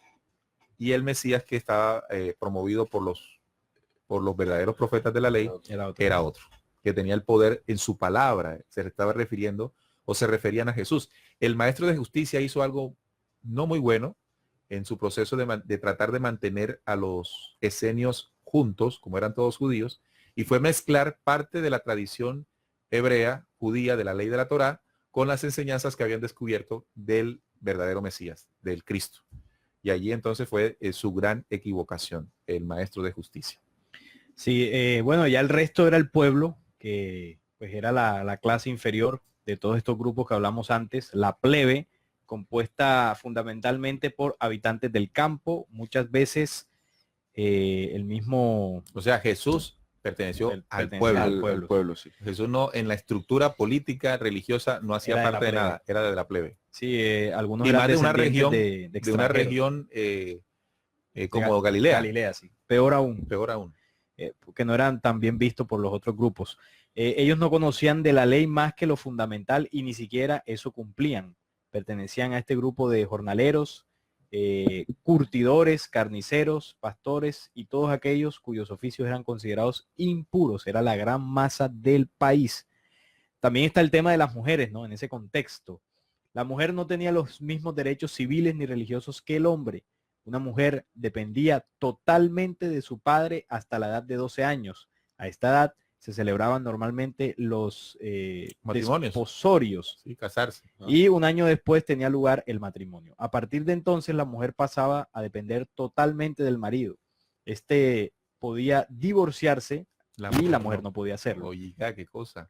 y el Mesías que estaba promovido por los verdaderos profetas de la ley era otro, que tenía el poder en su palabra. Se estaba refiriendo o se referían a Jesús. El maestro de justicia hizo algo no muy bueno en su proceso de tratar de mantener a los esenios juntos, como eran todos judíos, y fue mezclar parte de la tradición hebrea, judía, de la ley de la Torá, con las enseñanzas que habían descubierto del verdadero Mesías, del Cristo. Y allí entonces fue su gran equivocación, el maestro de justicia. Sí, bueno, ya el resto era el pueblo, que pues era la clase inferior de todos estos grupos que hablamos antes, la plebe, compuesta fundamentalmente por habitantes del campo, muchas veces el mismo... O sea, Jesús perteneció al pueblo. Sí. Jesús no, en la estructura política, religiosa, no hacía Era parte de nada, era de la plebe. Sí, algunos y eran más de una región, de una región como Galilea. Galilea, sí. Peor aún. Peor aún. Que no eran tan bien vistos por los otros grupos. Ellos no conocían de la ley más que lo fundamental y ni siquiera eso cumplían. Pertenecían a este grupo de jornaleros, curtidores, carniceros, pastores y todos aquellos cuyos oficios eran considerados impuros. Era la gran masa del país. También está el tema de las mujeres, ¿no? En ese contexto. La mujer no tenía los mismos derechos civiles ni religiosos que el hombre. Una mujer dependía totalmente de su padre hasta la edad de 12 años. A esta edad se celebraban normalmente los matrimonios, desposorios. Sí, casarse. Y un año después tenía lugar el matrimonio. A partir de entonces la mujer pasaba a depender totalmente del marido. Este podía divorciarse y la mujer no podía hacerlo. Oiga, qué cosa.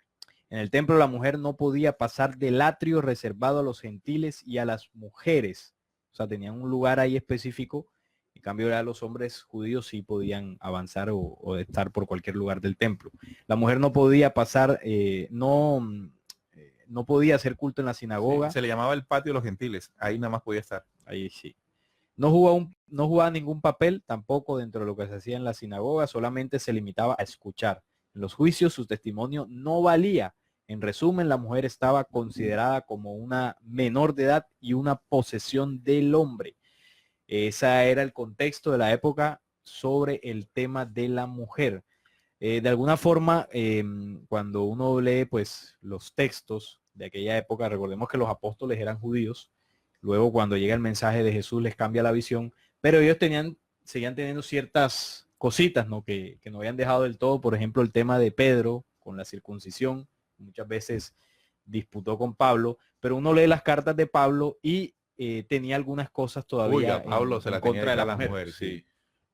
En el templo la mujer no podía pasar del atrio reservado a los gentiles y a las mujeres. O sea, tenían un lugar ahí específico. En cambio, ya los hombres judíos sí podían avanzar o estar por cualquier lugar del templo. La mujer no podía pasar, no podía hacer culto en la sinagoga. Sí, se le llamaba el patio de los gentiles. Ahí nada más podía estar. Ahí sí. No jugaba ningún papel tampoco dentro de lo que se hacía en la sinagoga, solamente se limitaba a escuchar. En los juicios su testimonio no valía. En resumen, la mujer estaba considerada como una menor de edad y una posesión del hombre. Ese era el contexto de la época sobre el tema de la mujer. De alguna forma, cuando uno lee pues los textos de aquella época, recordemos que los apóstoles eran judíos. Luego cuando llega el mensaje de Jesús les cambia la visión, pero ellos seguían teniendo ciertas cositas, ¿no? Que no habían dejado del todo. Por ejemplo, el tema de Pedro con la circuncisión, muchas veces disputó con Pablo, pero uno lee las cartas de Pablo y tenía algunas cosas todavía. Oiga, Pablo se la tenía contra de las mujer. mujeres, sí.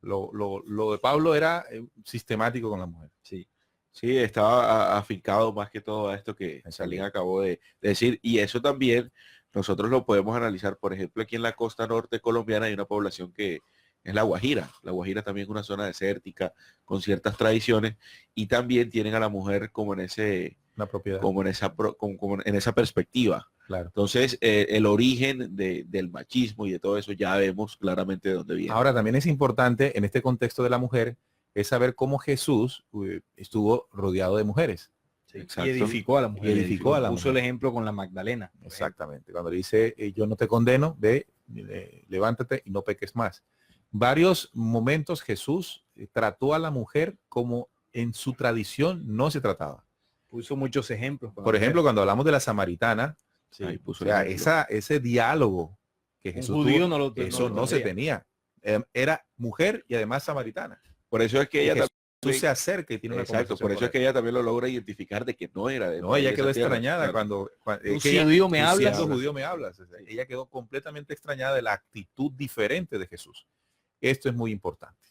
Lo de Pablo era sistemático con la mujer. Sí. Sí, estaba afincado más que todo a esto que Salín acabó de decir, y eso también nosotros lo podemos analizar. Por ejemplo, aquí en la costa norte colombiana hay una población que es la Guajira. La Guajira también es una zona desértica con ciertas tradiciones, y también tienen a la mujer como en Una propiedad. como en esa perspectiva. Claro. Entonces, el origen del machismo y de todo eso ya vemos claramente de dónde viene. Ahora, también es importante en este contexto de la mujer es saber cómo Jesús estuvo rodeado de mujeres. Sí. Exacto. Y edificó a la mujer. Edificó a la Puso mujer. el ejemplo con la Magdalena. Exactamente. Cuando le dice, yo no te condeno, levántate y no peques más. Varios momentos Jesús trató a la mujer como en su tradición no se trataba. Puso muchos ejemplos. Por ejemplo, cuando hablamos de la samaritana, sí. Ahí puso o sea, el ejemplo. ese diálogo que Un Jesús judío tuvo, eso no no se tendría. tenía. Era mujer y además samaritana. Por eso es que Y ella Jesús también, se acerca y tiene una exacto, conversación por eso con es que ella también lo logra identificar de que no era de él. No, ella esa quedó tierra. extrañada Claro. cuando Tú es que judío me tú hablas. siendo judío me hablas. O sea, ella quedó completamente extrañada de la actitud diferente de Jesús. Esto es muy importante.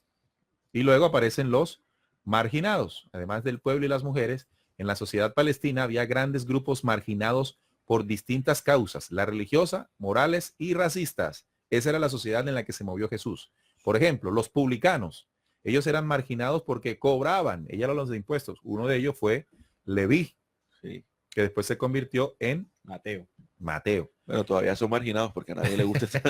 Y luego aparecen los marginados. Además del pueblo y las mujeres, en la sociedad palestina había grandes grupos marginados por distintas causas, la religiosa, morales y racistas. Esa era la sociedad en la que se movió Jesús. Por ejemplo, los publicanos. Ellos eran marginados porque cobraban, ella los de impuestos. Uno de ellos fue Leví, Sí. que después se convirtió en Mateo. Pero todavía son marginados porque a nadie le gusta estar.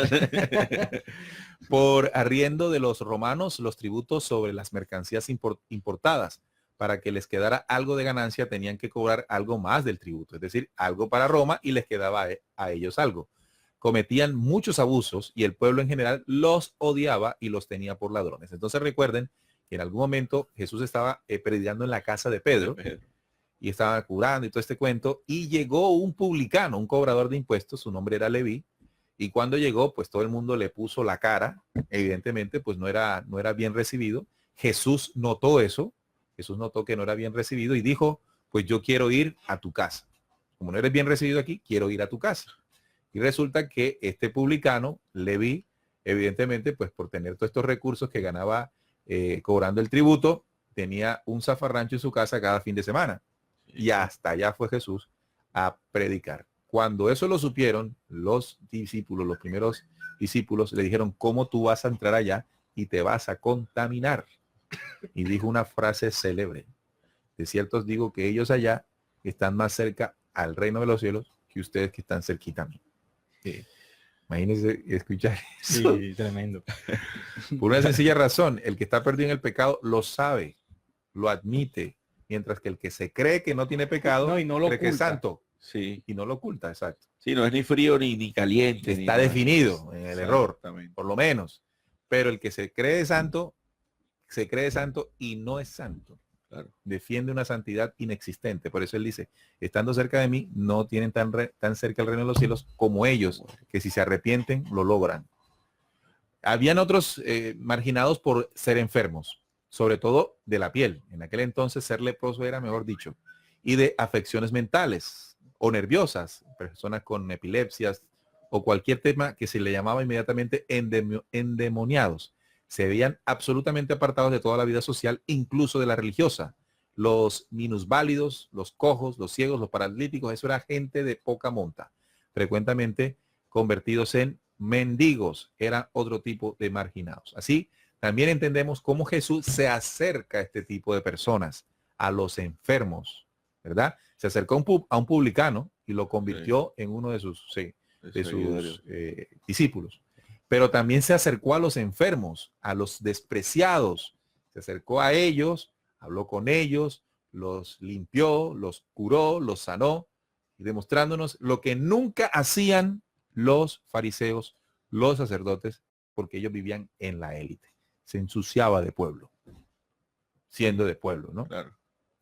Por arriendo de los romanos, los tributos sobre las mercancías importadas. Para que les quedara algo de ganancia, tenían que cobrar algo más del tributo, es decir, algo para Roma, y les quedaba a ellos algo. Cometían muchos abusos y el pueblo en general los odiaba y los tenía por ladrones. Entonces recuerden que en algún momento Jesús estaba predicando en la casa de Pedro y estaba curando y todo este cuento, y llegó un publicano, un cobrador de impuestos, su nombre era Leví, y cuando llegó, pues todo el mundo le puso la cara, evidentemente, pues no era bien recibido. Jesús notó eso, Jesús notó que no era bien recibido y dijo, pues yo quiero ir a tu casa. Como no eres bien recibido aquí, quiero ir a tu casa. Y resulta que este publicano, Leví, evidentemente, pues por tener todos estos recursos que ganaba cobrando el tributo, tenía un zafarrancho en su casa cada fin de semana. Y hasta allá fue Jesús a predicar. Cuando eso lo supieron, los discípulos, los primeros discípulos, le dijeron, ¿cómo tú vas a entrar allá y te vas a contaminar? Y dijo una frase célebre. De cierto os digo que ellos allá están más cerca al reino de los cielos que ustedes que están cerquita a mí. Imagínense escuchar eso. Sí, tremendo. Por una sencilla razón, el que está perdido en el pecado lo sabe, lo admite, mientras que el que se cree que no tiene pecado, No, y no lo cree que es oculta. santo Sí. y no lo oculta, exacto. Sí, no es ni frío ni caliente. ni Está nada. definido en el error, Exactamente. por lo menos. Pero el que se cree santo y no es santo. Claro. Defiende una santidad inexistente. Por eso él dice, estando cerca de mí, no tienen tan cerca el reino de los cielos como ellos, que si se arrepienten, lo logran. Habían otros marginados por ser enfermos, sobre todo de la piel. En aquel entonces ser leproso era, mejor dicho, y de afecciones mentales o nerviosas, personas con epilepsias o cualquier tema que se le llamaba inmediatamente endemoniados. Se veían absolutamente apartados de toda la vida social, incluso de la religiosa. Los minusválidos, los cojos, los ciegos, los paralíticos, eso era gente de poca monta, frecuentemente convertidos en mendigos, eran otro tipo de marginados. Así, también entendemos cómo Jesús se acerca a este tipo de personas, a los enfermos, ¿verdad? Se acercó a un publicano y lo convirtió en uno de sus discípulos. Pero también se acercó a los enfermos, a los despreciados. Se acercó a ellos, habló con ellos, los limpió, los curó, los sanó, y demostrándonos lo que nunca hacían los fariseos, los sacerdotes, porque ellos vivían en la élite. Se ensuciaba de pueblo, siendo de pueblo, ¿no? Claro.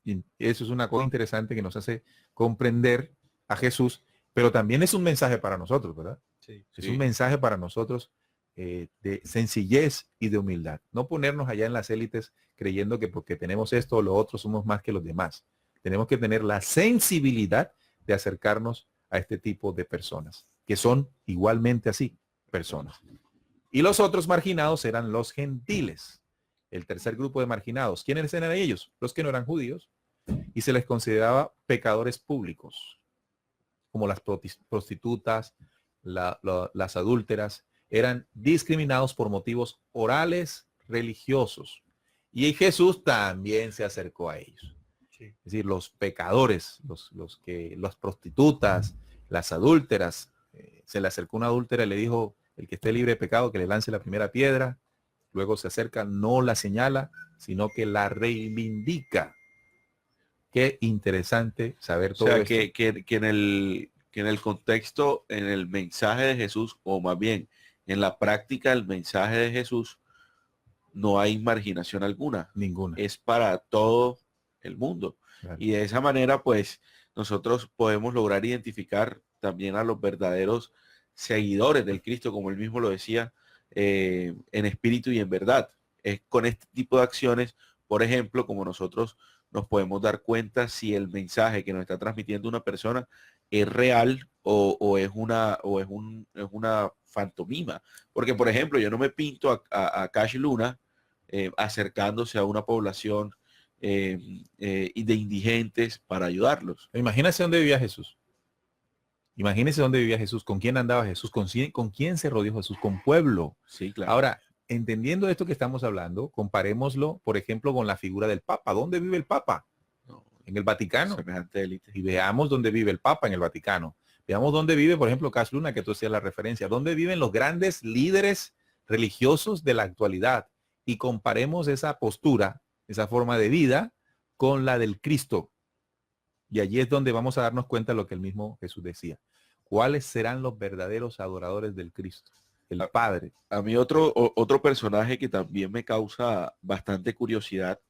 Y eso es una cosa interesante que nos hace comprender a Jesús, pero también es un mensaje para nosotros, ¿verdad? Sí. Es un mensaje para nosotros de sencillez y de humildad. No ponernos allá en las élites creyendo que porque tenemos esto o lo otro somos más que los demás. Tenemos que tener la sensibilidad de acercarnos a este tipo de personas, que son igualmente así, personas. Y los otros marginados eran los gentiles. El tercer grupo de marginados. ¿Quiénes eran ellos? Los que no eran judíos. Y se les consideraba pecadores públicos, como las prostitutas, las adúlteras. Eran discriminados por motivos orales religiosos. Y Jesús también se acercó a ellos. Sí. Es decir, los pecadores, las prostitutas, las adúlteras. Se le acercó una adúltera y le dijo, el que esté libre de pecado, que le lance la primera piedra. Luego se acerca, no la señala, sino que la reivindica. Qué interesante saber todo esto. Que en el contexto, en el mensaje de Jesús, o más bien en la práctica del mensaje de Jesús, no hay marginación alguna. Ninguna. Es para todo el mundo. Claro. Y de esa manera, pues, nosotros podemos lograr identificar también a los verdaderos seguidores del Cristo, como él mismo lo decía, en espíritu y en verdad. Es con este tipo de acciones, por ejemplo, como nosotros nos podemos dar cuenta si el mensaje que nos está transmitiendo una persona es real o es una fantomima. Porque, por ejemplo, yo no me pinto a Cash Luna acercándose a una población de indigentes para ayudarlos. Imagínese dónde vivía Jesús. Imagínese dónde vivía Jesús, con quién andaba Jesús, con quién se rodeó Jesús, con pueblo. Sí, claro. Ahora, entendiendo esto que estamos hablando, comparémoslo, por ejemplo, con la figura del Papa. ¿Dónde vive el Papa? No, en el Vaticano. Semejante élite. Y veamos dónde vive el Papa en el Vaticano. Veamos dónde vive, por ejemplo, Cash Luna, que tú hacías la referencia. ¿Dónde viven los grandes líderes religiosos de la actualidad? Y comparemos esa postura, esa forma de vida, con la del Cristo. Y allí es donde vamos a darnos cuenta de lo que el mismo Jesús decía. ¿Cuáles serán los verdaderos adoradores del Cristo? El Padre. A mí otro personaje que también me causa bastante curiosidad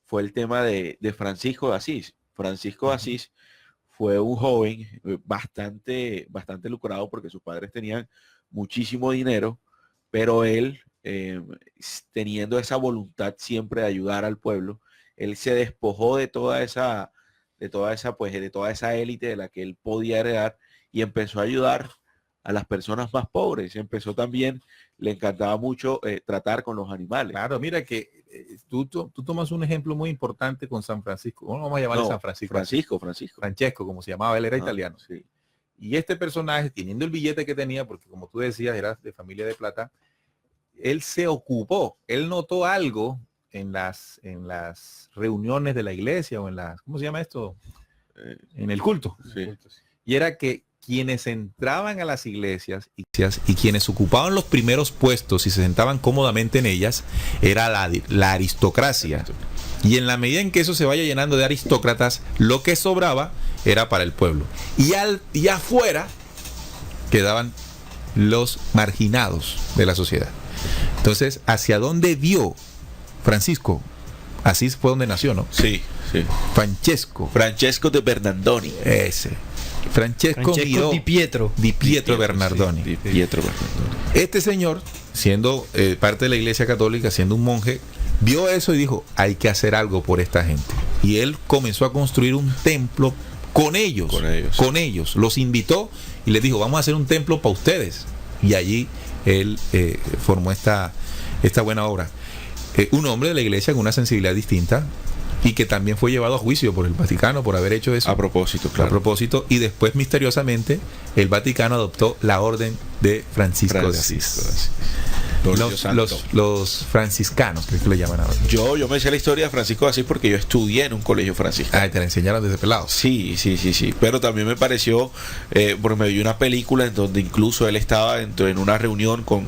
fue el tema de Francisco de Asís. Francisco de Asís fue un joven bastante lucrado porque sus padres tenían muchísimo dinero, pero él, teniendo esa voluntad siempre de ayudar al pueblo, él se despojó de toda esa élite de la que él podía heredar y empezó a ayudar a las personas más pobres. Empezó también, le encantaba mucho tratar con los animales. Claro, mira que tú tomas un ejemplo muy importante con San Francisco. ¿Cómo vamos a llamarle San Francisco? Francesco, como se llamaba, él era italiano. Sí. Y este personaje, teniendo el billete que tenía, porque como tú decías, era de familia de plata, él se ocupó, él notó algo en las reuniones de la iglesia o en las, ¿cómo se llama esto? En el culto. Sí. Y era que quienes entraban a las iglesias y quienes ocupaban los primeros puestos y se sentaban cómodamente en ellas, era la aristocracia. Y en la medida en que eso se vaya llenando de aristócratas, lo que sobraba era para el pueblo. Y afuera quedaban los marginados de la sociedad. Entonces, ¿hacia dónde vio Francisco? Así fue donde nació, ¿no? Sí, sí. Francesco de Bernardoni. Ese. Francesco Di Pietro Bernardoni. Di Pietro Bernardoni. Este señor, siendo parte de la iglesia católica, siendo un monje, vio eso y dijo, hay que hacer algo por esta gente. Y él comenzó a construir un templo con ellos. Los invitó y les dijo, vamos a hacer un templo para ustedes. Y allí él formó esta buena obra. Un hombre de la iglesia con una sensibilidad distinta, y que también fue llevado a juicio por el Vaticano por haber hecho eso. A propósito, claro. A propósito, y después misteriosamente el Vaticano adoptó la orden de Francisco de Asís. Los franciscanos, creo que le llaman ahora. Yo me sé la historia de Francisco de Asís porque yo estudié en un colegio franciscano. Ah, te la enseñaron desde pelado. Sí. Pero también me pareció, porque me vi una película en donde incluso él estaba en una reunión con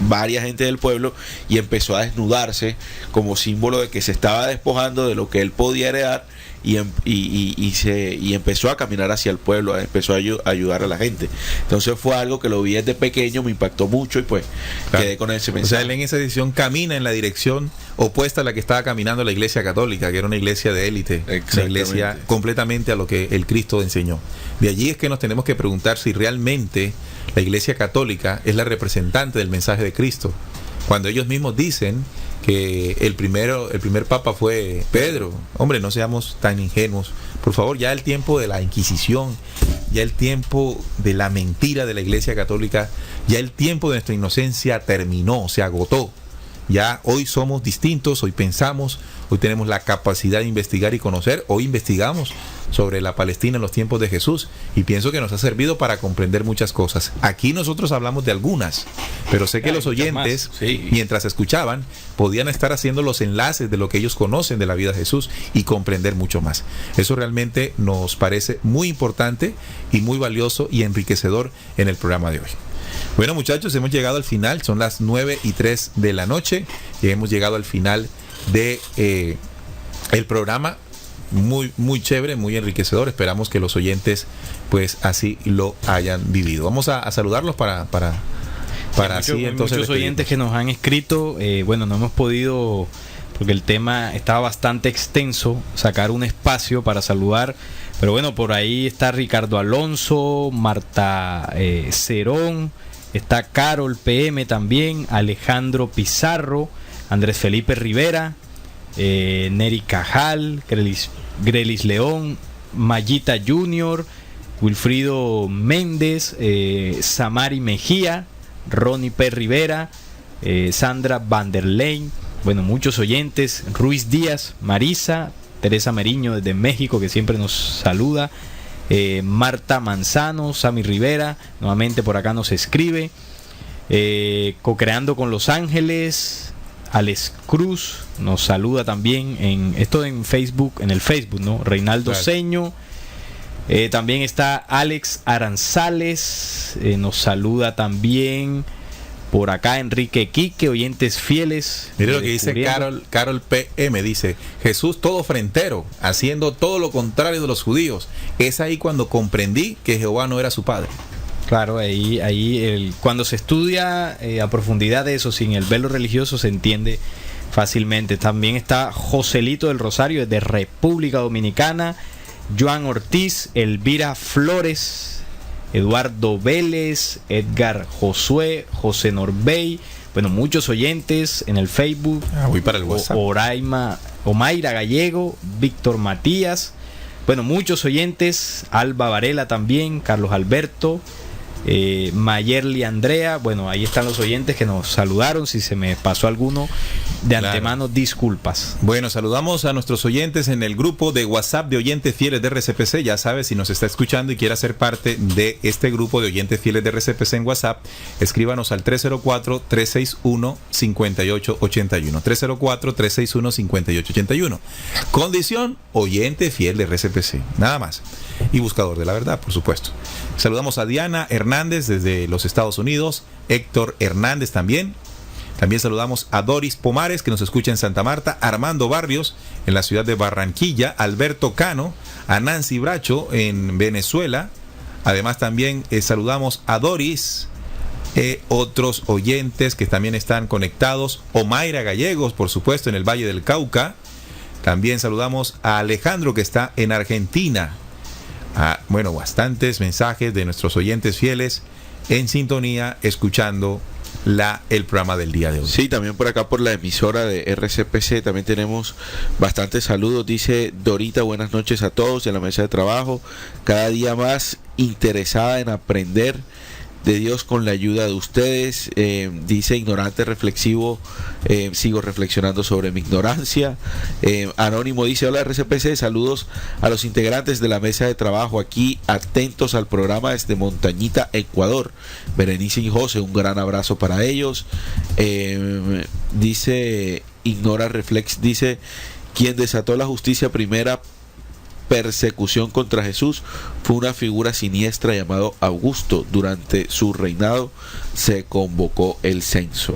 varias gente del pueblo y empezó a desnudarse como símbolo de que se estaba despojando de lo que él podía heredar y empezó a caminar hacia el pueblo, empezó a ayudar a la gente. Entonces fue algo que lo vi desde pequeño, me impactó mucho y pues quedé con ese mensaje. O sea, él en esa edición camina en la dirección opuesta a la que estaba caminando la Iglesia Católica, que era una iglesia de élite, una iglesia completamente a lo que el Cristo enseñó. De allí es que nos tenemos que preguntar si realmente la Iglesia Católica es la representante del mensaje de Cristo, cuando ellos mismos dicen que el primer papa fue Pedro. Hombre, no seamos tan ingenuos. Por favor, ya el tiempo de la Inquisición, ya el tiempo de la mentira de la Iglesia Católica, ya el tiempo de nuestra inocencia terminó, se agotó. Ya hoy somos distintos, hoy pensamos, hoy tenemos la capacidad de investigar y conocer, hoy investigamos sobre la Palestina en los tiempos de Jesús y pienso que nos ha servido para comprender muchas cosas. Aquí nosotros hablamos de algunas, pero sé que los oyentes, mientras escuchaban, podían estar haciendo los enlaces de lo que ellos conocen de la vida de Jesús y comprender mucho más. Eso realmente nos parece muy importante y muy valioso y enriquecedor en el programa de hoy. Bueno, muchachos, hemos llegado al final, son las 9:03 de la noche y hemos llegado al final de el programa. Muy chévere, muy enriquecedor. Esperamos que los oyentes pues así lo hayan vivido. Vamos a saludarlos para así entonces. Muchos oyentes que nos han escrito, bueno, no hemos podido, porque el tema estaba bastante extenso, sacar un espacio para saludar. Pero bueno, por ahí está Ricardo Alonso, Marta Cerón, está Carol PM también, Alejandro Pizarro, Andrés Felipe Rivera, Neri Cajal, Grelis León, Mayita Junior, Wilfrido Méndez, Samari Mejía, Ronnie P. Rivera, Sandra Vanderlein, bueno, muchos oyentes, Ruiz Díaz, Marisa, Teresa Meriño desde México, que siempre nos saluda, Marta Manzano, Sammy Rivera, nuevamente por acá nos escribe, Co-Creando con Los Ángeles, Alex Cruz nos saluda también en Facebook, en el Facebook, ¿no? Reinaldo Ceño, también está Alex Aranzales, nos saluda también por acá Enrique Quique, oyentes fieles. Mire lo que dice Carol PM, dice: Jesús todo frentero, haciendo todo lo contrario de los judíos. Es ahí cuando comprendí que Jehová no era su padre. Claro, cuando se estudia a profundidad de eso, sin el velo religioso, se entiende fácilmente. También está Joselito del Rosario desde República Dominicana, Joan Ortiz, Elvira Flores, Eduardo Vélez, Edgar Josué, José Norbey, bueno, muchos oyentes en el Facebook. Voy para el WhatsApp. Omaira Gallego, Víctor Matías, bueno, muchos oyentes, Alba Varela también, Carlos Alberto, Mayerly Andrea, bueno, ahí están los oyentes que nos saludaron. Si se me pasó alguno, de antemano, disculpas. Bueno, saludamos a nuestros oyentes en el grupo de WhatsApp de oyentes fieles de RCPC. Ya sabes, si nos está escuchando y quiere ser parte de este grupo de oyentes fieles de RCPC en WhatsApp, escríbanos al 304-361-5881. 304-361-5881. Condición: oyente fiel de RCPC, nada más. Y buscador de la verdad, por supuesto. Saludamos a Diana Hernández desde los Estados Unidos, Héctor Hernández también. También saludamos a Doris Pomares, que nos escucha en Santa Marta, Armando Barrios en la ciudad de Barranquilla, Alberto Cano, a Nancy Bracho en Venezuela. Además también saludamos a Doris, otros oyentes que también están conectados, Omaira Gallegos, por supuesto, en el Valle del Cauca. También saludamos a Alejandro, que está en Argentina. Bueno, bastantes mensajes de nuestros oyentes fieles en sintonía, escuchando el programa del día de hoy. Sí, también por acá por la emisora de RCPC también tenemos bastantes saludos. Dice Dorita: buenas noches a todos en la mesa de trabajo, cada día más interesada en aprender de Dios con la ayuda de ustedes. Dice ignorante reflexivo, sigo reflexionando sobre mi ignorancia. Anónimo dice: hola RCPC, saludos a los integrantes de la mesa de trabajo, aquí atentos al programa desde Montañita, Ecuador. Berenice y José, un gran abrazo para ellos. Dice ignora reflex, dice: quien desató la justicia primera persecución contra Jesús fue una figura siniestra llamado Augusto. Durante su reinado se convocó el censo.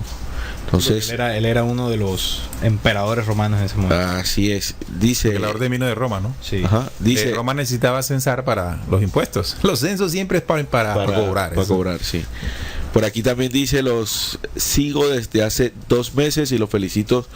Entonces, él era uno de los emperadores romanos en ese momento. Así es. Dice la orden vino de Roma, ¿no? Sí. Ajá, dice Roma necesitaba censar para los impuestos. Los censos siempre es para cobrar. Para cobrar, sí. Por aquí también dice: los sigo desde hace 2 meses y los felicito.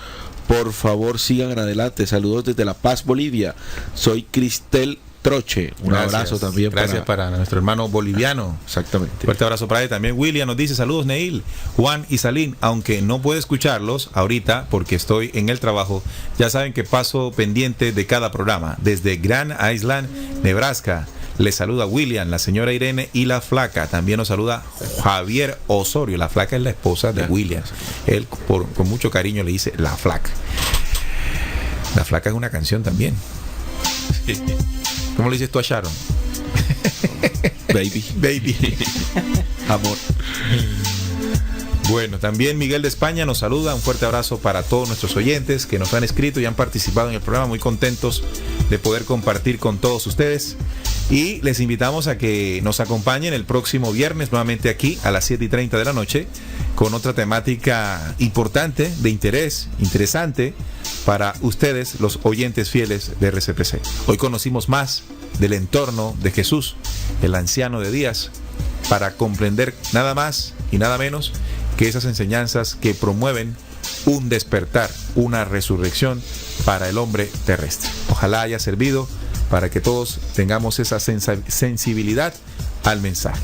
Por favor, sigan adelante. Saludos desde La Paz, Bolivia. Soy Cristel Troche. Un abrazo también. Gracias para nuestro hermano boliviano. Exactamente. Fuerte abrazo para él. También William nos dice: saludos Neil, Juan y Salín. Aunque no puedo escucharlos ahorita porque estoy en el trabajo, ya saben que paso pendiente de cada programa. Desde Grand Island, Nebraska. Les saluda William, la señora Irene y la flaca. También nos saluda Javier Osorio. La flaca es la esposa de William. Él con mucho cariño le dice la flaca. La flaca es una canción también. ¿Cómo le dices tú a Sharon? Baby. Baby. Amor. Bueno, también Miguel de España nos saluda. Un fuerte abrazo para todos nuestros oyentes que nos han escrito y han participado en el programa. Muy contentos de poder compartir con todos ustedes. Y les invitamos a que nos acompañen el próximo viernes nuevamente aquí a las 7:30 de la noche con otra temática importante, de interés, interesante para ustedes, los oyentes fieles de RCPC. Hoy conocimos más del entorno de Jesús, el anciano de días, para comprender nada más y nada menos que esas enseñanzas que promueven un despertar, una resurrección para el hombre terrestre. Ojalá haya servido para que todos tengamos esa sensibilidad al mensaje.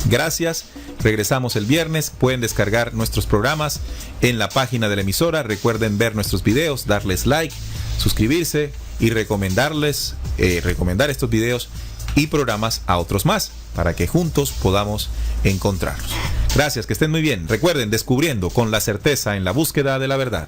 Gracias. Regresamos el viernes. Pueden descargar nuestros programas en la página de la emisora. Recuerden ver nuestros videos, darles like, suscribirse y recomendar estos videos y programas a otros más para que juntos podamos encontrarlos. Gracias, que estén muy bien. Recuerden, descubriendo con la certeza en la búsqueda de la verdad.